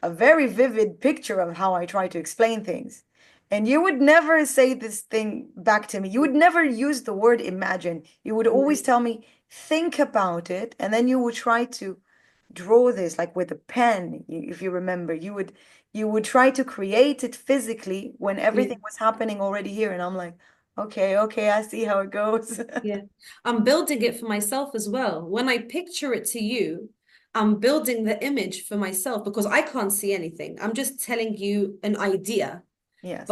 a very vivid picture of how I try to explain things. And you would never say this thing back to me. You would never use the word imagine. You would always tell me, think about it, and then you would try to draw this like with a pen, if you remember. You would try to create it physically when Yeah, everything was happening already here. And I'm like, okay, okay, I see how it goes. yeah. I'm building it for myself as well. When I picture it to you, I'm building the image for myself because I can't see anything. I'm just telling you an idea, but Yes.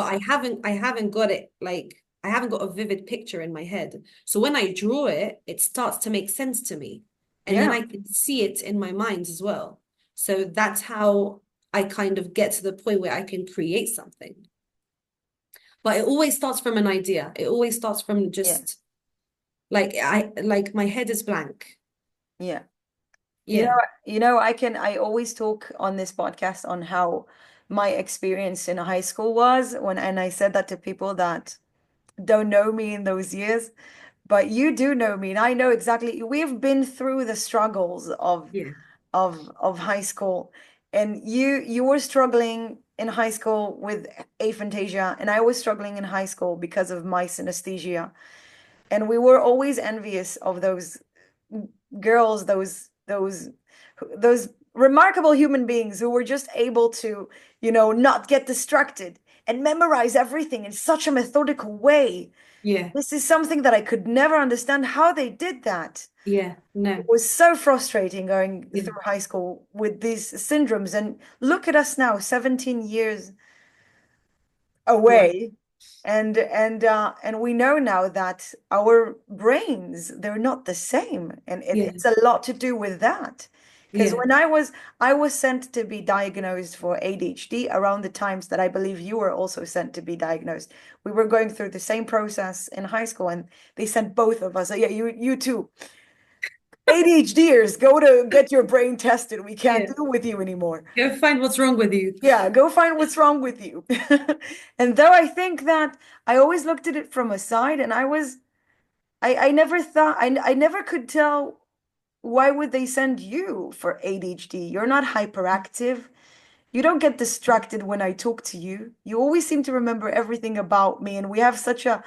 I haven't got it like I haven't got a vivid picture in my head. So when I draw it, it starts to make sense to me. And then Yeah. I can see it in my mind as well. So that's how I kind of get to the point where I can create something. But it always starts from an idea. It always starts from Yeah. just like my head is blank. Yeah. You know, Yeah. I always talk on this podcast on how my experience in high school was and I said that to people that don't know me in those years, but you do know me, and I know exactly. We've been through the struggles Yeah. of high school, and you were struggling in high school with aphantasia, and I was struggling in high school because of my synesthesia, and we were always envious of those girls, those remarkable human beings who were just able to, not get distracted and memorize everything in such a methodical way. Yeah. This is something that I could never understand how they did that. Yeah. It No. was so frustrating going Yeah. through high school with these syndromes. And look at us now, 17 years Wow. away, and we know now that our brains, they're not the same, and Yeah. it's a lot to do with that. Because Yeah. when I was sent to be diagnosed for ADHD around the times that I believe you were also sent to be diagnosed. We were going through the same process in high school, and they sent both of us. Yeah, you too. ADHDers, go to get your brain tested. We can't Yeah. deal with you anymore. Go find what's wrong with you. Yeah, go find what's wrong with you. And though I think that I always looked at it from a side, and I never thought, I never could tell, why would they send you for ADHD? You're not hyperactive. You don't get distracted when I talk to you. You always seem to remember everything about me, and we have such a,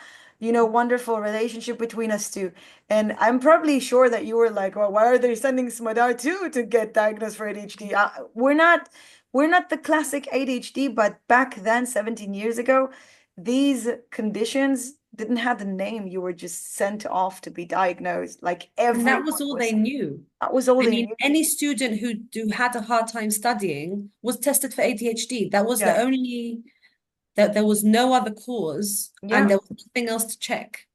wonderful relationship between us two. And I'm probably sure that you were like, well, why are they sending Smadar too to get diagnosed for ADHD? We're not the classic ADHD, but back then, 17 years ago, these conditions didn't have the name. You were just sent off to be diagnosed. Like And that was everyone all they was. knew. That was all I they mean, knew. any student who had a hard time studying was tested for ADHD. That was the Yeah. only that there was no other cause and Yeah. there was nothing else to check.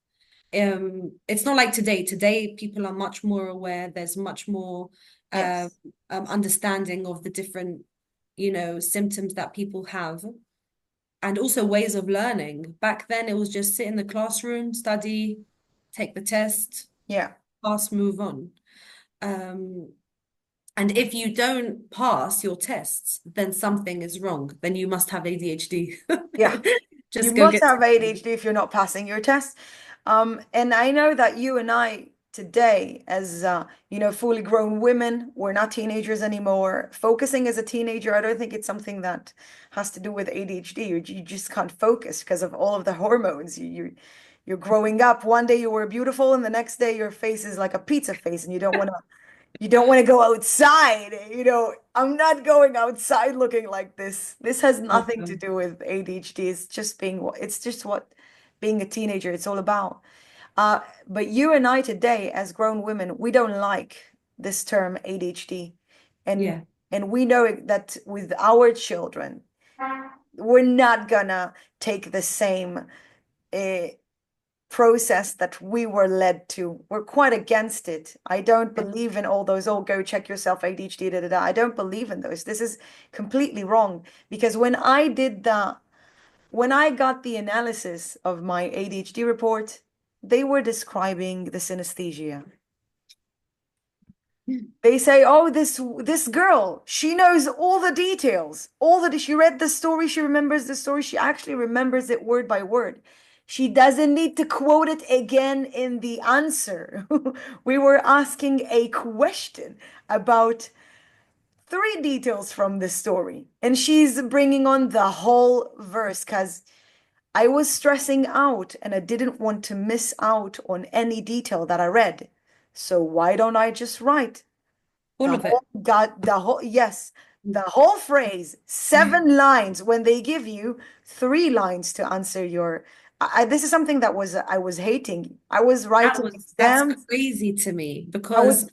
It's not like today. Today, people are much more aware. There's much more uh, Yes. understanding of the different, symptoms that people have, and also ways of learning. Back then, it was just sit in the classroom, study, take the test, Yeah. pass, move on. Um, and if you don't pass your tests, then something is wrong. Then you must have ADHD. Yeah. You Just go must get have tested. ADHD if you're not passing your test. And I know that you and I today, as fully grown women, we're not teenagers anymore. Focusing as a teenager, I don't think it's something that has to do with ADHD. You just can't focus because of all of the hormones. You're growing up. One day you were beautiful, and the next day your face is like a pizza face, and you don't want to go outside. I'm not going outside looking like this. This has nothing to Awesome. do with ADHD. It's just what being a teenager it's all about. But you and I today, as grown women, we don't like this term ADHD. And Yeah. and we know that with our children, we're not gonna take the same. process that we were led to. We're quite against it. I don't Yeah. believe in all those, oh, go check yourself, ADHD, da, da, da. I don't believe in those. This is completely wrong because when I got the analysis of my ADHD report, they were describing the synesthesia. They say, "Oh, this girl, she knows all the details. All the she read the story, she remembers the story. She actually remembers it word by word. She doesn't need to quote it again in the answer." We were asking a question about three details from the story, and she's bringing on the whole verse because I was stressing out and I didn't want to miss out on any detail that I read. So why don't I just write? All The of whole it. God, the whole yes, the whole phrase, 7 lines when they give you 3 lines to answer your. This is something that was I was hating. I was writing That's exams. crazy to me I was because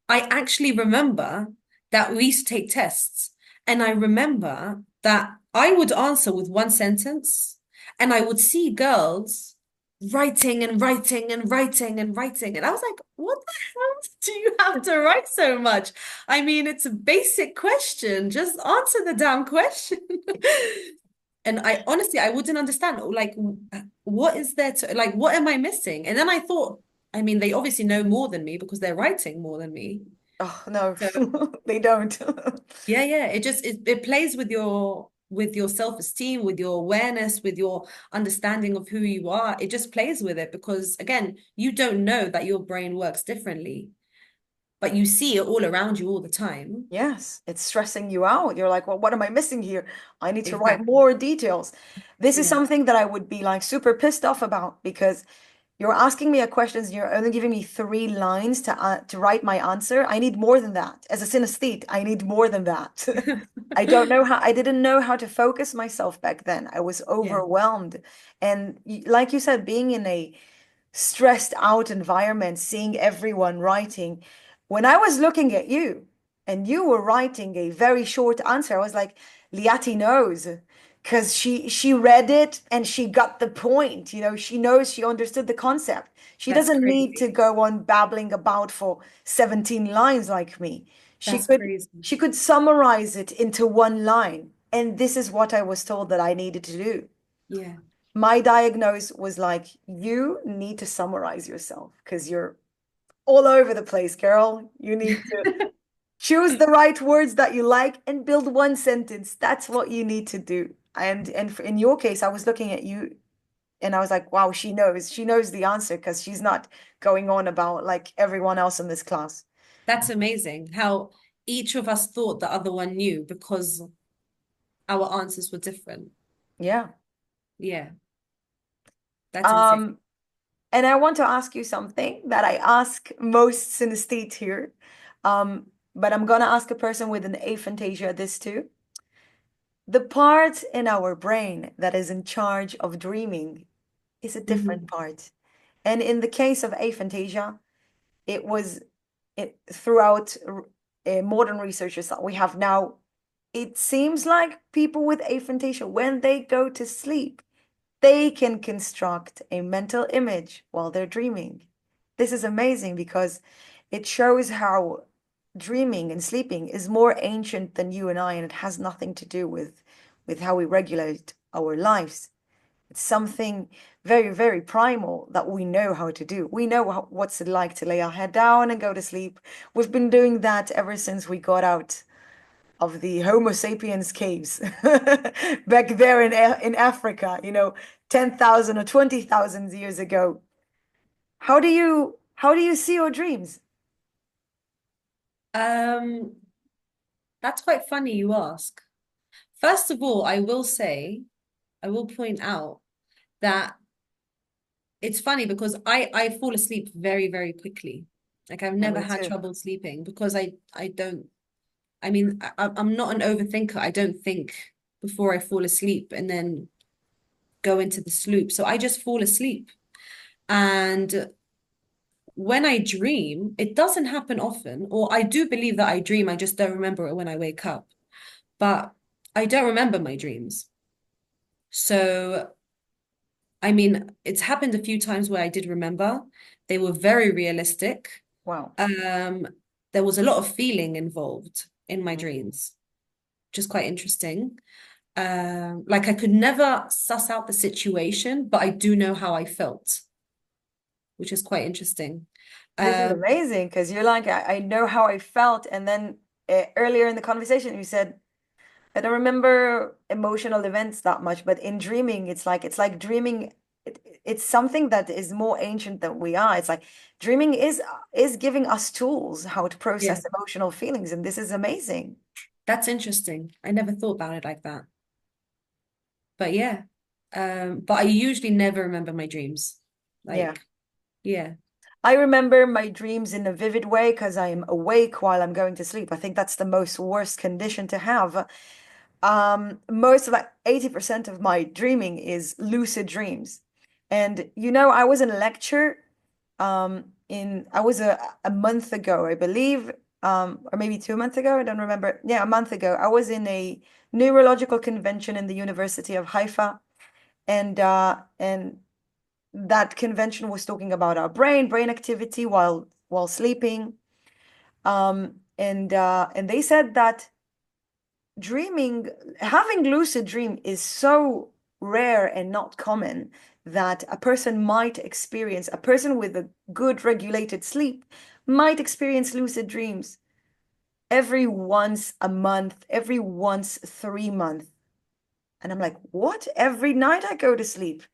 I actually remember that we used to take tests, and I remember that I would answer with one sentence, and I would see girls writing and writing and writing and writing. And I was like, what the hell do you have to write so much? I mean, it's a basic question. Just answer the damn question. And I honestly, I wouldn't understand. Like, what is there to, like, what am I missing? And then I thought, I mean, they obviously know more than me because they're writing more than me. oh no, So they don't. yeah, yeah, it plays with your self-esteem, with your awareness, with your understanding of who you are. It just plays with it because again, you don't know that your brain works differently, but you see it all around you all the time. Yes, it's stressing you out. You're like, well, what am I missing here? I need to write Exactly. more details. This is Yeah. something that I would be like super pissed off about because you're asking me a question and you're only giving me 3 lines to write my answer. I need more than that. As a synesthete, I need more than that. I didn't know how to focus myself back then. I was Yeah. overwhelmed. And like you said, being in a stressed out environment, seeing everyone writing. When I was looking at you and you were writing a very short answer, I was like, Liati knows because she read it and she got the point. She knows, she understood the concept. She That's doesn't need to crazy. go on babbling about for 17 lines like me. She That's could crazy. she could summarize it into 1 line. And this is what I was told that I needed to do. Yeah. My diagnose was like, you need to summarize yourself because you're all over the place, girl. You need to choose the right words that you like and build one sentence. That's what you need to do. And in your case, I was looking at you and I was like, wow, she knows. She knows the answer because she's not going on about like everyone else in this class. That's amazing how each of us thought the other one knew because our answers were different. Yeah. Yeah, that's insane. Um, and I want to ask you something that I ask most synesthetes here. But I'm gonna ask a person with an aphantasia this too. The part in our brain that is in charge of dreaming is a different Mhm. part. And in the case of aphantasia, it was throughout modern researchers that we have now, it seems like people with aphantasia, when they go to sleep, they can construct a mental image while they're dreaming. This is amazing because it shows how dreaming and sleeping is more ancient than you and I, and it has nothing to do with how we regulate our lives. It's something very, very primal that we know how to do. We know what's it like to lay our head down and go to sleep. We've been doing that ever since we got out of the Homo sapiens caves back there in Africa, 10,000 or 20,000 years ago. How do you see your dreams? Um, that's quite funny you ask. First of all, I will point out that it's funny because I fall asleep very, very quickly. Like I've Yeah, never me had too. trouble sleeping because I don't I mean I'm not an overthinker. I don't think before I fall asleep and then go into the sloop. So I just fall asleep. And when I dream, it doesn't happen often, or I do believe that I dream, I just don't remember it when I wake up. But I don't remember my dreams. So I mean, it's happened a few times where I did remember. They were very realistic. Wow. Um, there was a lot of feeling involved in my dreams, which is quite interesting. Like I could never suss out the situation, but I do know how I felt, which is quite interesting. This is Um, amazing because you're like, I know how I felt. And then earlier in the conversation, you said, I don't remember emotional events that much, but in dreaming, it's like dreaming. It's something that is more ancient than we are. It's like dreaming is giving us tools how to yeah, process emotional feelings, and this is amazing. that's interesting. I never thought about it like that. But yeah. But I usually never remember my dreams. Yeah. Like, yeah, I remember my dreams in a vivid way because I am awake while I'm going to sleep. I think that's the most worst condition to have. Most of like 80% of my dreaming is lucid dreams. And I was in a lecture in I was a month ago, I believe, or maybe 2 months ago, I don't remember. Yeah, a month ago. I was in a neurological convention in the University of Haifa, and that convention was talking about our brain activity while sleeping. And they said that dreaming, having lucid dream is so rare and not common that a person with a good regulated sleep might experience lucid dreams every once a month, every once 3 months. And I'm like, what? Every night I go to sleep,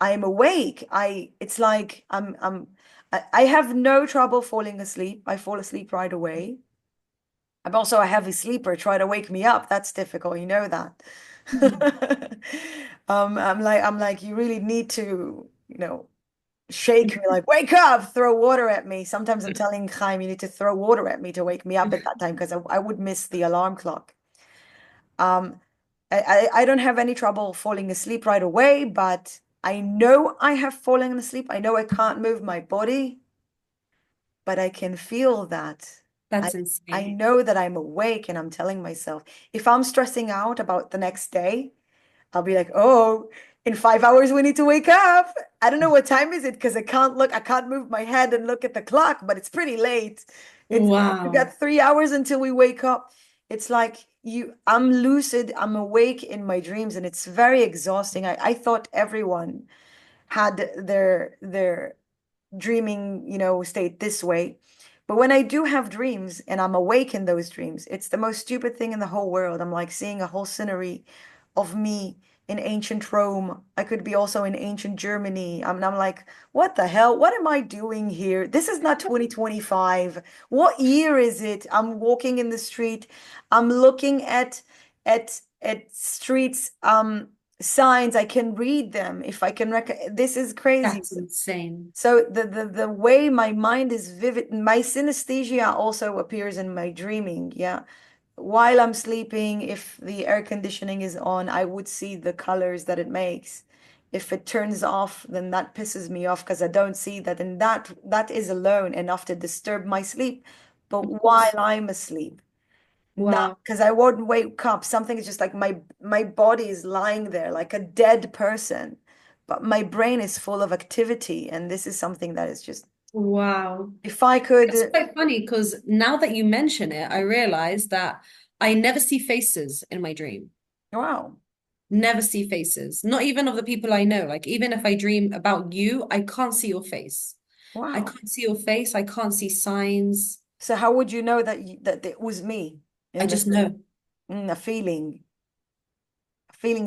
I am awake. It's like I have no trouble falling asleep. I fall asleep right away. I'm also a heavy sleeper. Try to wake me up. That's difficult. You know that. I'm like, you really need to, shake me, like, wake up, throw water at me. Sometimes I'm telling Chaim, you need to throw water at me to wake me up at that time because I would miss the alarm clock. Um, I don't have any trouble falling asleep right away, but I know I have fallen asleep. I know I can't move my body, but I can feel that. I that's I insane. know that I'm awake and I'm telling myself, if I'm stressing out about the next day, I'll be like, oh, in 5 hours we need to wake up. I don't know what time is it because I can't move my head and look at the clock, but it's pretty late. It's we Wow. got 3 hours until we wake up. It's like I'm lucid, I'm awake in my dreams, and it's very exhausting. I thought everyone had their dreaming, state this way. But when I do have dreams and I'm awake in those dreams, it's the most stupid thing in the whole world. I'm like seeing a whole scenery of me in ancient Rome. I could be also in ancient Germany. I'm like, what the hell? What am I doing here? This is not 2025. What year is it? I'm walking in the street. I'm looking at streets signs. I can read them if I can this is crazy. That's insane. So the way my mind is vivid, my synesthesia also appears in my dreaming. Yeah. While I'm sleeping, if the air conditioning is on, I would see the colors that it makes. If it turns off, then that pisses me off because I don't see that. And that is alone enough to disturb my sleep. Of But while course. I'm asleep, not Wow. because I won't wake up. Something is just like my body is lying there like a dead person, but my brain is full of activity, and this is something that is just Wow. if I could, It's quite funny because now that you mention it, I realize that I never see faces in my dream. wow, Never see faces. Not even of the people I know. Like even if I dream about you, I can't see your face. I wow. can't see your face. I can't see signs. So how would you know that it was me I in the just dream? know. A feeling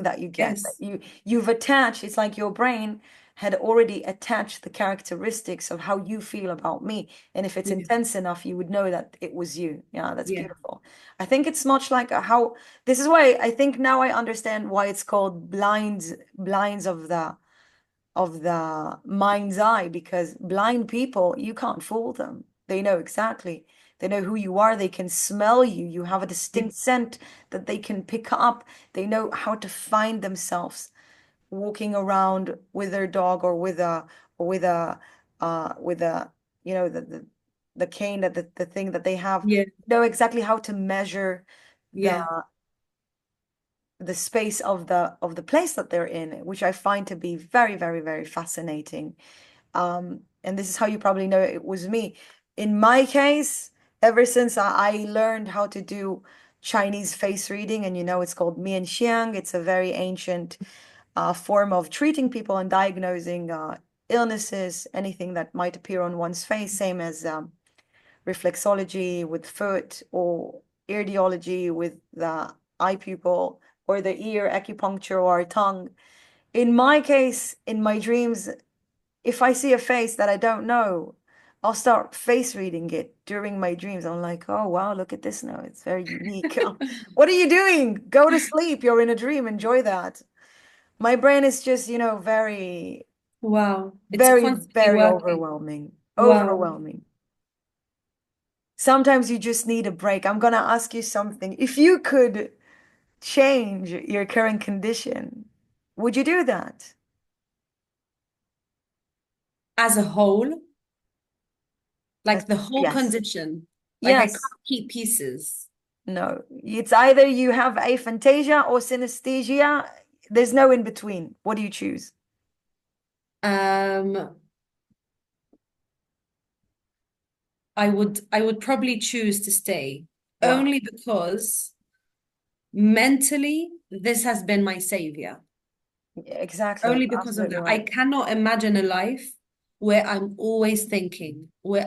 that you get that Yes. you've attached. It's like your brain had already attached the characteristics of how you feel about me, and if it's Yeah. intense enough you would know that it was you. Yeah, that's Yeah. beautiful. I think it's much like how this is why I think now I understand why it's called blinds of the mind's eye, because blind people, you can't fool them. They know exactly. They know who you are. They can smell you. You have a Yeah. distinct scent that they can pick up. They know how to find themselves walking around with their dog or with a the cane, that the thing that they have. Yeah. Know exactly how to measure the Yeah. the space of the place that they're in, which I find to be very, very, very fascinating. And this is how you probably know it was me. In my case, ever since I learned how to do Chinese face reading, and it's called Mian Xiang, it's a very ancient form of treating people and diagnosing illnesses, anything that might appear on one's face, same as reflexology with foot or iridiology with the eye pupil or the ear acupuncture or tongue. In my case, in my dreams, if I see a face that I don't know, I'll start face reading it during my dreams. I'm like, oh, wow, look at this now. It's very unique. What are you doing? Go to sleep. You're in a dream. Enjoy that. My brain is just, very, Wow. It's very, constantly very working. overwhelming. Wow. Overwhelming. Sometimes you just need a break. I'm gonna ask you something. If you could change your current condition, would you do that? As a whole, As- like the whole yes. condition, like I Yes. can't keep pieces. No. It's either you have aphantasia or synesthesia. There's no in between. What do you choose? Um, I would probably choose to stay Wow. only because mentally this has been my savior. Exactly. Only because of Absolutely that. I right. cannot imagine a life where I'm always thinking, where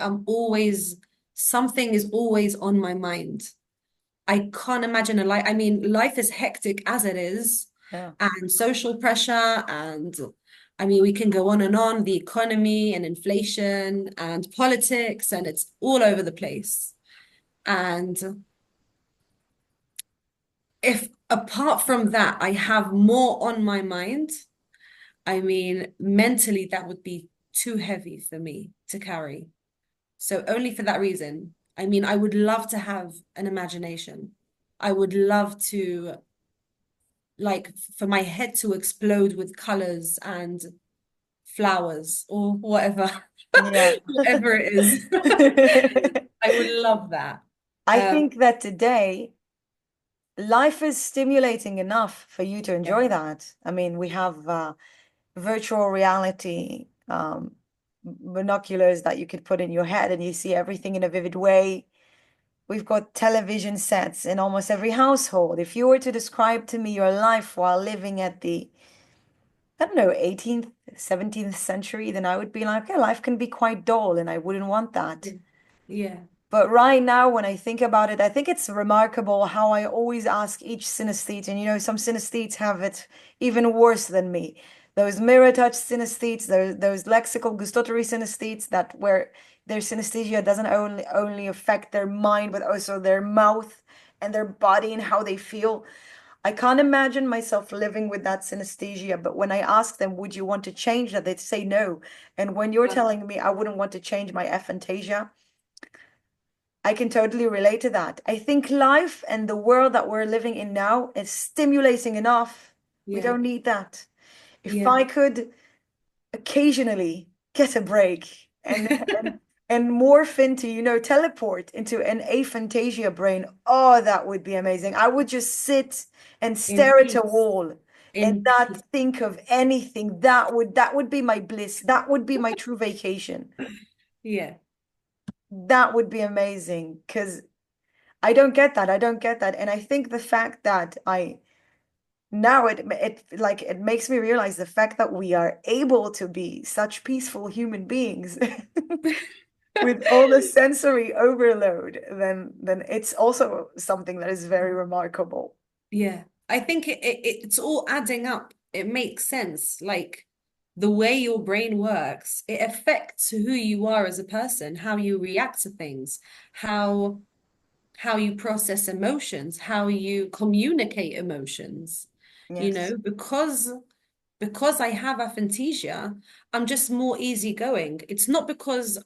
something is always on my mind. I can't imagine a life. I mean, life is hectic as it is, Yeah. and social pressure, and I mean, we can go on, the economy and inflation and politics, and it's all over the place. And if apart from that, I have more on my mind, I mean, mentally, that would be too heavy for me to carry. So only for that reason. I mean, I would love to have an imagination. I would love to, like, for my head to explode with colors and flowers or whatever, Yeah. whatever it is. I would love that. I Um, think that today life is stimulating enough for you to yeah, enjoy that. I mean, we have virtual reality binoculars that you could put in your head and you see everything in a vivid way. We've got television sets in almost every household. If you were to describe to me your life while living at the, I don't know, 18th, 17th century, then I would be like, yeah, life can be quite dull and I wouldn't want that. yeah, yeah, But right now, when I think about it, I think it's remarkable how I always ask each synesthete, and some synesthetes have it even worse than me. Those mirror touch synesthetes, those lexical gustatory synesthetes that where their synesthesia doesn't only affect their mind, but also their mouth and their body and how they feel. I can't imagine myself living with that synesthesia, but when I ask them, would you want to change that? They'd say no. And when you're wow, telling me I wouldn't want to change my aphantasia, I can totally relate to that. I think life and the world that we're living in now is stimulating enough. We yeah, don't need that. If yeah. I could occasionally get a break and morph into, teleport into an aphantasia brain, oh, that would be amazing. I would just sit and In stare at a peace, wall and in not peace. think of anything. That would be my bliss. That would be my true vacation. Yeah, That would be amazing because I don't get that. I don't get that. And I think the fact that I now it makes me realize the fact that we are able to be such peaceful human beings with all the sensory overload, then it's also something that is very remarkable. yeah. I think it's all adding up. It makes sense. Like the way your brain works, it affects who you are as a person, how you react to things, how how you process emotions, how you communicate emotions. You Yes. know, because I have aphantasia, I'm just more easygoing. It's not because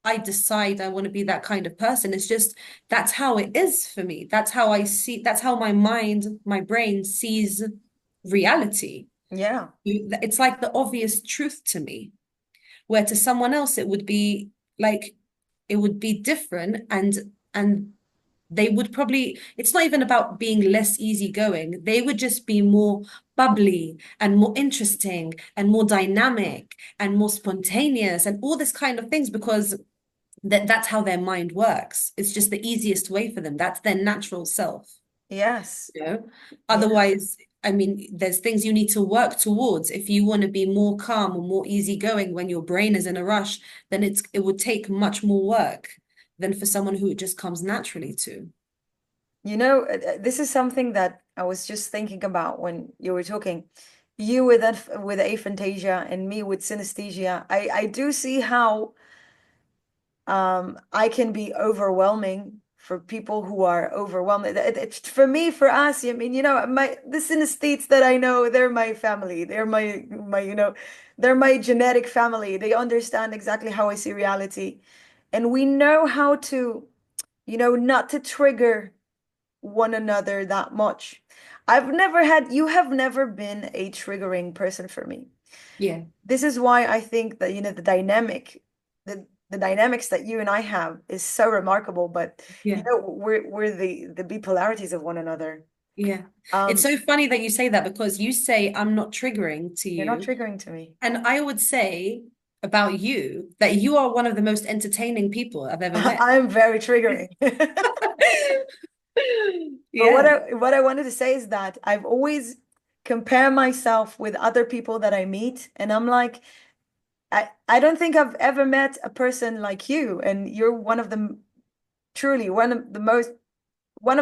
I decide I want to be that kind of person. It's just that's how it is for me. That's how I see, that's how my mind, my brain sees reality. Yeah. It's like the obvious truth to me, where to someone else it would be like it would be different and they would probably, it's not even about being less easygoing. They would just be more bubbly and more interesting and more dynamic and more spontaneous and all this kind of things because that's how their mind works. It's just the easiest way for them. That's their natural self, Yes. you know? Yeah. Otherwise, I mean, there's things you need to work towards. If you want to be more calm or more easygoing when your brain is in a rush, then it would take much more work than for someone who it just comes naturally to. This is something that I was just thinking about when you were talking. You with that with aphantasia and me with synesthesia. I do see how I can be overwhelming for people who are overwhelmed. For me, for us, I mean, my the synesthetes that I know, they're my family. They're they're my genetic family. They understand exactly how I see reality. And we know how to, not to trigger one another that much. You have never been a triggering person for me. Yeah, This is why I think that, the dynamics that you and I have is so remarkable, but yeah. we're the bipolarities of one another. Yeah. It's Um, so funny that you say that because you say I'm not triggering to you're not you. triggering to me. And I would say about you that you are one of the most entertaining people I've ever met. I'm very triggering. But Yeah. what I wanted to say is that I've always compared myself with other people that I meet, and I'm like, I don't think I've ever met a person like you, and you're one of the truly one of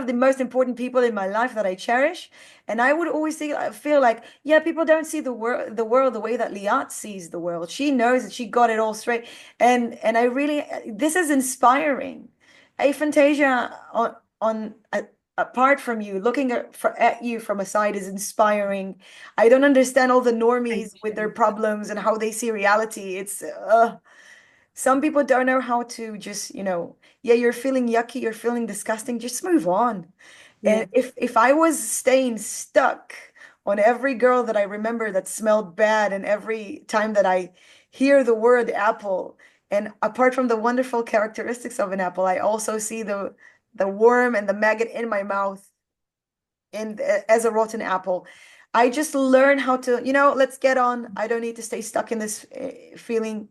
the most important people in my life that I cherish. And I would always feel like, yeah, people don't see the world the way that Liat sees the world. She knows that she got it all straight. And I really, this is inspiring. Aphantasia apart from you, looking at you from a side is inspiring. I don't understand all the Thank normies with their you. problems and how they see reality. Some people don't know how to just, yeah, you're feeling yucky, you're feeling disgusting, just move on. And Yeah. if I was staying stuck on every girl that I remember that smelled bad and every time that I hear the word apple, and apart from the wonderful characteristics of an apple, I also see the worm and the maggot in my mouth as a rotten apple. I just learn how to, let's get on. I don't need to stay stuck in this feeling.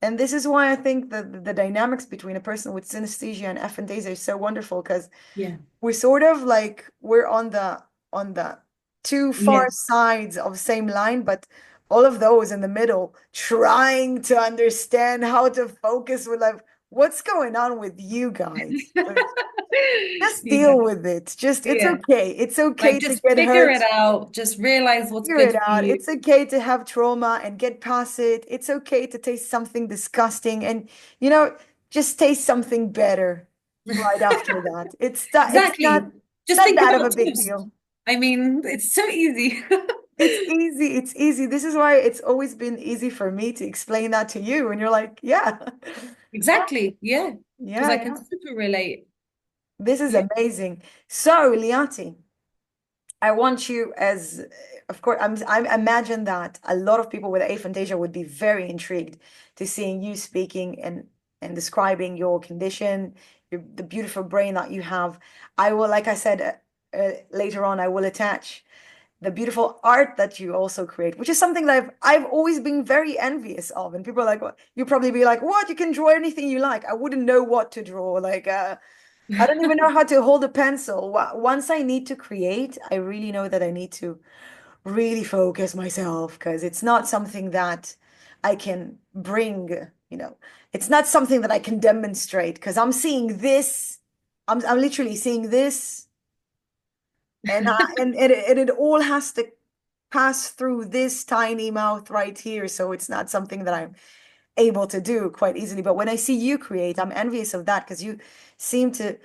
And this is why I think the dynamics between a person with synesthesia and aphantasia is so wonderful because Yeah. we're sort of like we're on the two far Yeah. sides of same line, but all of those in the middle trying to understand how to focus with like what's going on with you guys. Like, just Yeah. deal with it. Just it's Yeah. okay. It's okay Like to just get figure hurt. it out. Just realize what's Figure good it for out. you. It's okay to have trauma and get past it. It's okay to taste something disgusting and, you know, just taste something better right after that. Exactly. It's Just not think that of about a big toast. deal. I mean, it's so easy. It's easy. It's easy. This is why it's always been easy for me to explain that to you. And you're like, yeah. Exactly. Yeah. Because Yeah, I can yeah. super relate. This is Yeah. amazing. So, Liati, I want you as, of course, I imagine that a lot of people with aphantasia would be very intrigued to seeing you speaking and describing your condition, the beautiful brain that you have. I will, like I said later on, I will attach the beautiful art that you also create, which is something that I've always been very envious of. And people are like, "What?" You probably be like, "What? You can draw anything you like." I wouldn't know what to draw. Like, I don't even know how to hold a pencil. Once I need to create, I really know that I need to really focus myself because it's not something that I can bring, it's not something that I can demonstrate because I'm seeing this. I'm literally seeing this, and it all has to pass through this tiny mouth right here. So it's not something that I'm able to do quite easily. But when I see you create, I'm envious of that because you seem to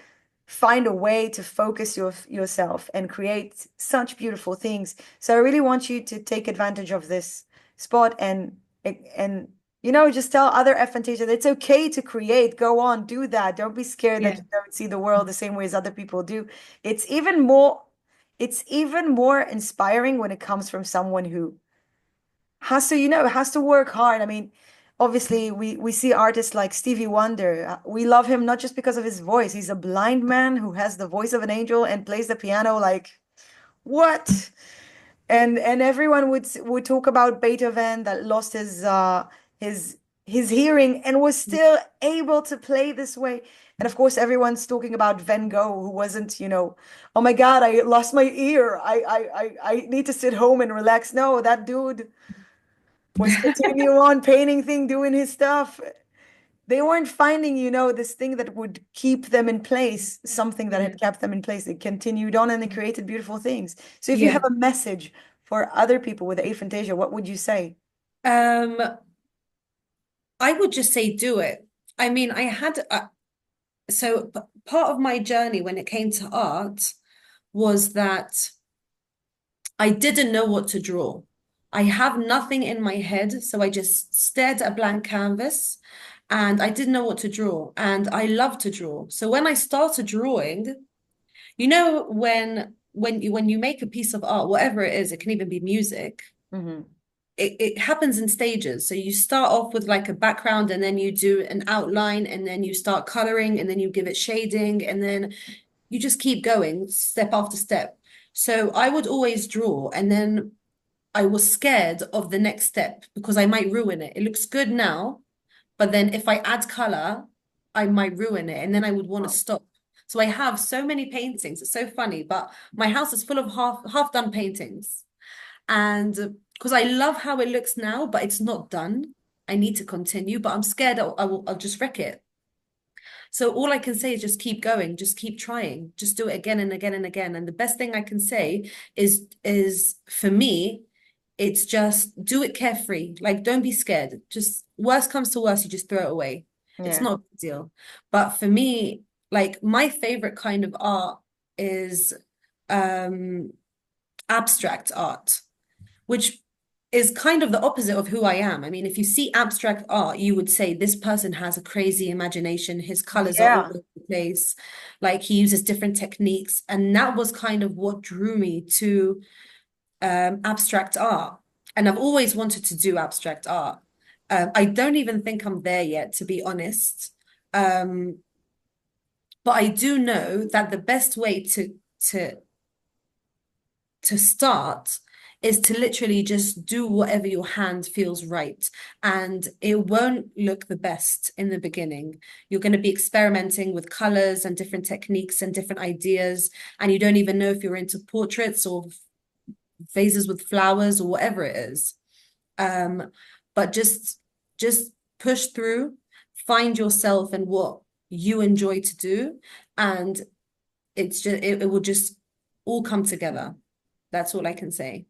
find a way to focus yourself and create such beautiful things. So I really want you to take advantage of this spot and just tell other FNTs that it's okay to create. Go on, do that. Don't be scared that Yeah. you don't see the world the same way as other people do. It's even more it's even more inspiring when it comes from someone who has to, has to work hard. I mean, obviously we see artists like Stevie Wonder. We love him not just because of his voice. He's a blind man who has the voice of an angel and plays the piano like what? And everyone would talk about Beethoven that lost his his hearing and was still able to play this way. And of course, everyone's talking about Van Gogh, who wasn't, oh my God, I lost my ear. I need to sit home and relax. No, that dude was continue on painting thing, doing his stuff. They weren't finding, this thing that would keep them in place, something that Yeah. had kept them in place. They continued on and they created beautiful things. So if you have Yeah. a message for other people with aphantasia, what would you say? Um, I would just say do it. I mean, I had part of my journey when it came to art was that I didn't know what to draw. I have nothing in my head, so I just stared at a blank canvas and I didn't know what to draw. And I love to draw. So when I started drawing, when you make a piece of art, whatever it is, it can even be music. Hmm. It happens in stages. So you start off with like a background and then you do an outline and then you start coloring and then you give it shading and then you just keep going step after step. So I would always draw and then I was scared of the next step because I might ruin it. It looks good now, but then if I add color, I might ruin it and then I would want to Wow. stop. So I have so many paintings. It's so funny, but my house is full of half done paintings. And because I love how it looks now, but it's not done. I need to continue, but I'm scared I'll just wreck it. So all I can say is just keep going, just keep trying, just do it again and again and again. And the best thing I can say is for me, it's just do it carefree. Like don't be scared. Just worst comes to worst, you just throw it away. It's Yeah. not a big deal. But for me, like my favorite kind of art is um abstract art, which is kind of the opposite of who I am. I mean, if you see abstract art, you would say this person has a crazy imagination. His colors are all Yeah. over the place. Like he uses different techniques. And that was kind of what drew me to abstract art. And I've always wanted to do abstract art. I don't even think I'm there yet, to be honest. Um, but I do know that the best way to to start is to literally just do whatever your hand feels right. And it won't look the best in the beginning. You're going to be experimenting with colors and different techniques and different ideas. And you don't even know if you're into portraits or vases with flowers or whatever it is. Um, but just push through, find yourself and what you enjoy to do. And it will just all come together. That's all I can say.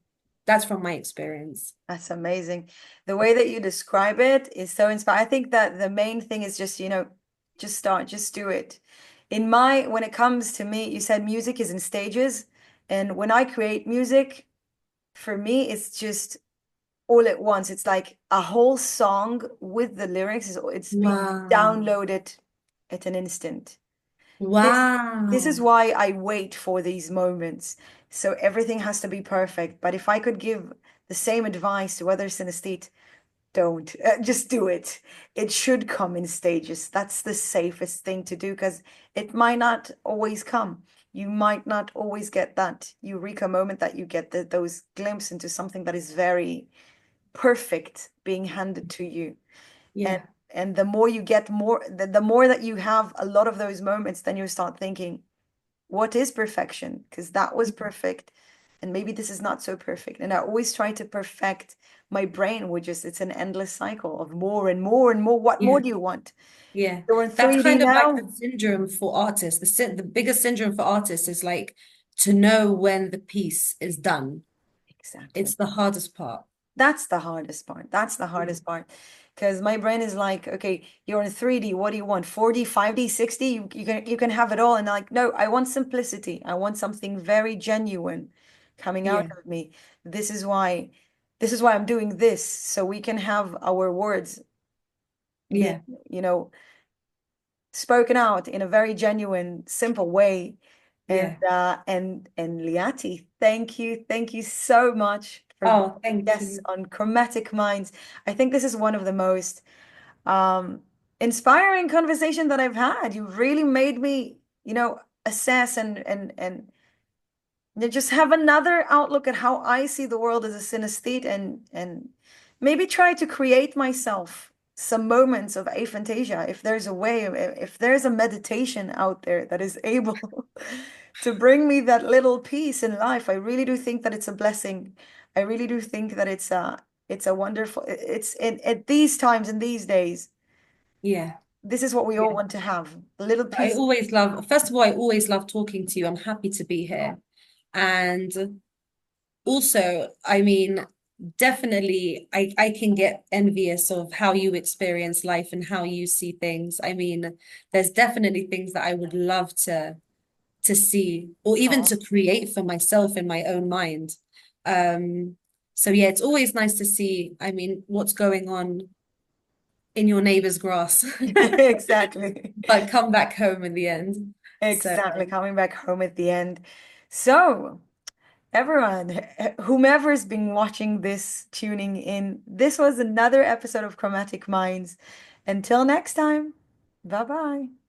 That's from my experience. That's amazing. The way that you describe it is so inspiring. I think that the main thing is just, just start, just do it. When it comes to me, you said music is in stages. And when I create music, for me, it's just all at once. It's like a whole song with the lyrics. It's being Wow. downloaded at an instant. This is Wow. why I wait for these moments. So everything has to be perfect. But if I could give the same advice to other synesthete, don't. Just do it. It should come in stages. That's the safest thing to do because it might not always come. You might not always get that eureka moment that you get those glimpse into something that is very perfect being handed to you. And Yeah. and the more you get the more that you have a lot of those moments, then you start thinking, what is perfection? Because that was perfect. And maybe this is not so perfect. And I always try to perfect my brain, which is it's an endless cycle of more and more and more. What more Yeah. do you want? Yeah. You're in That's 3D kind of like now? the syndrome for artists. The biggest syndrome for artists is like to know when the piece is done. Exactly. It's the hardest part. That's the hardest part. That's the Yeah. hardest part. Because my brain is like, okay, you're in 3D. What do you want? 4D, 5D, 6D? You can have it all. And like, no, I want simplicity. I want something very genuine coming out Yeah. of me. This is why this is why I'm doing this. So we can have our words being, Yeah. you know, spoken out in a very genuine, simple way. And Yeah. and Liati, thank you so much for being Oh, thank guests you. on Chromatic Minds. I think this is one of the most um, inspiring conversation that I've had. You really made me, assess and just have another outlook at how I see the world as a synesthete and maybe try to create myself some moments of aphantasia. If there's a way, if there's a meditation out there that is able to bring me that little peace in life, I really do think that it's a blessing. I really do think that it's a wonderful, it's in at these times and these days, Yeah. this is what we all Yeah. want to have, a little I peace. always love, first of all, I always love talking to you. I'm happy to be here. And also, I mean, definitely I can get envious of how you experience life and how you see things. I mean, there's definitely things that I would love to see or even Oh. to create for myself in my own mind. Um, so yeah, it's always nice to see, I mean, what's going on in your neighbor's grass, Exactly. but come back home in the end. So Exactly. Coming back home at the end. So, everyone, whomever's been watching this, tuning in, this was another episode of Chromatic Minds. Until next time, bye bye.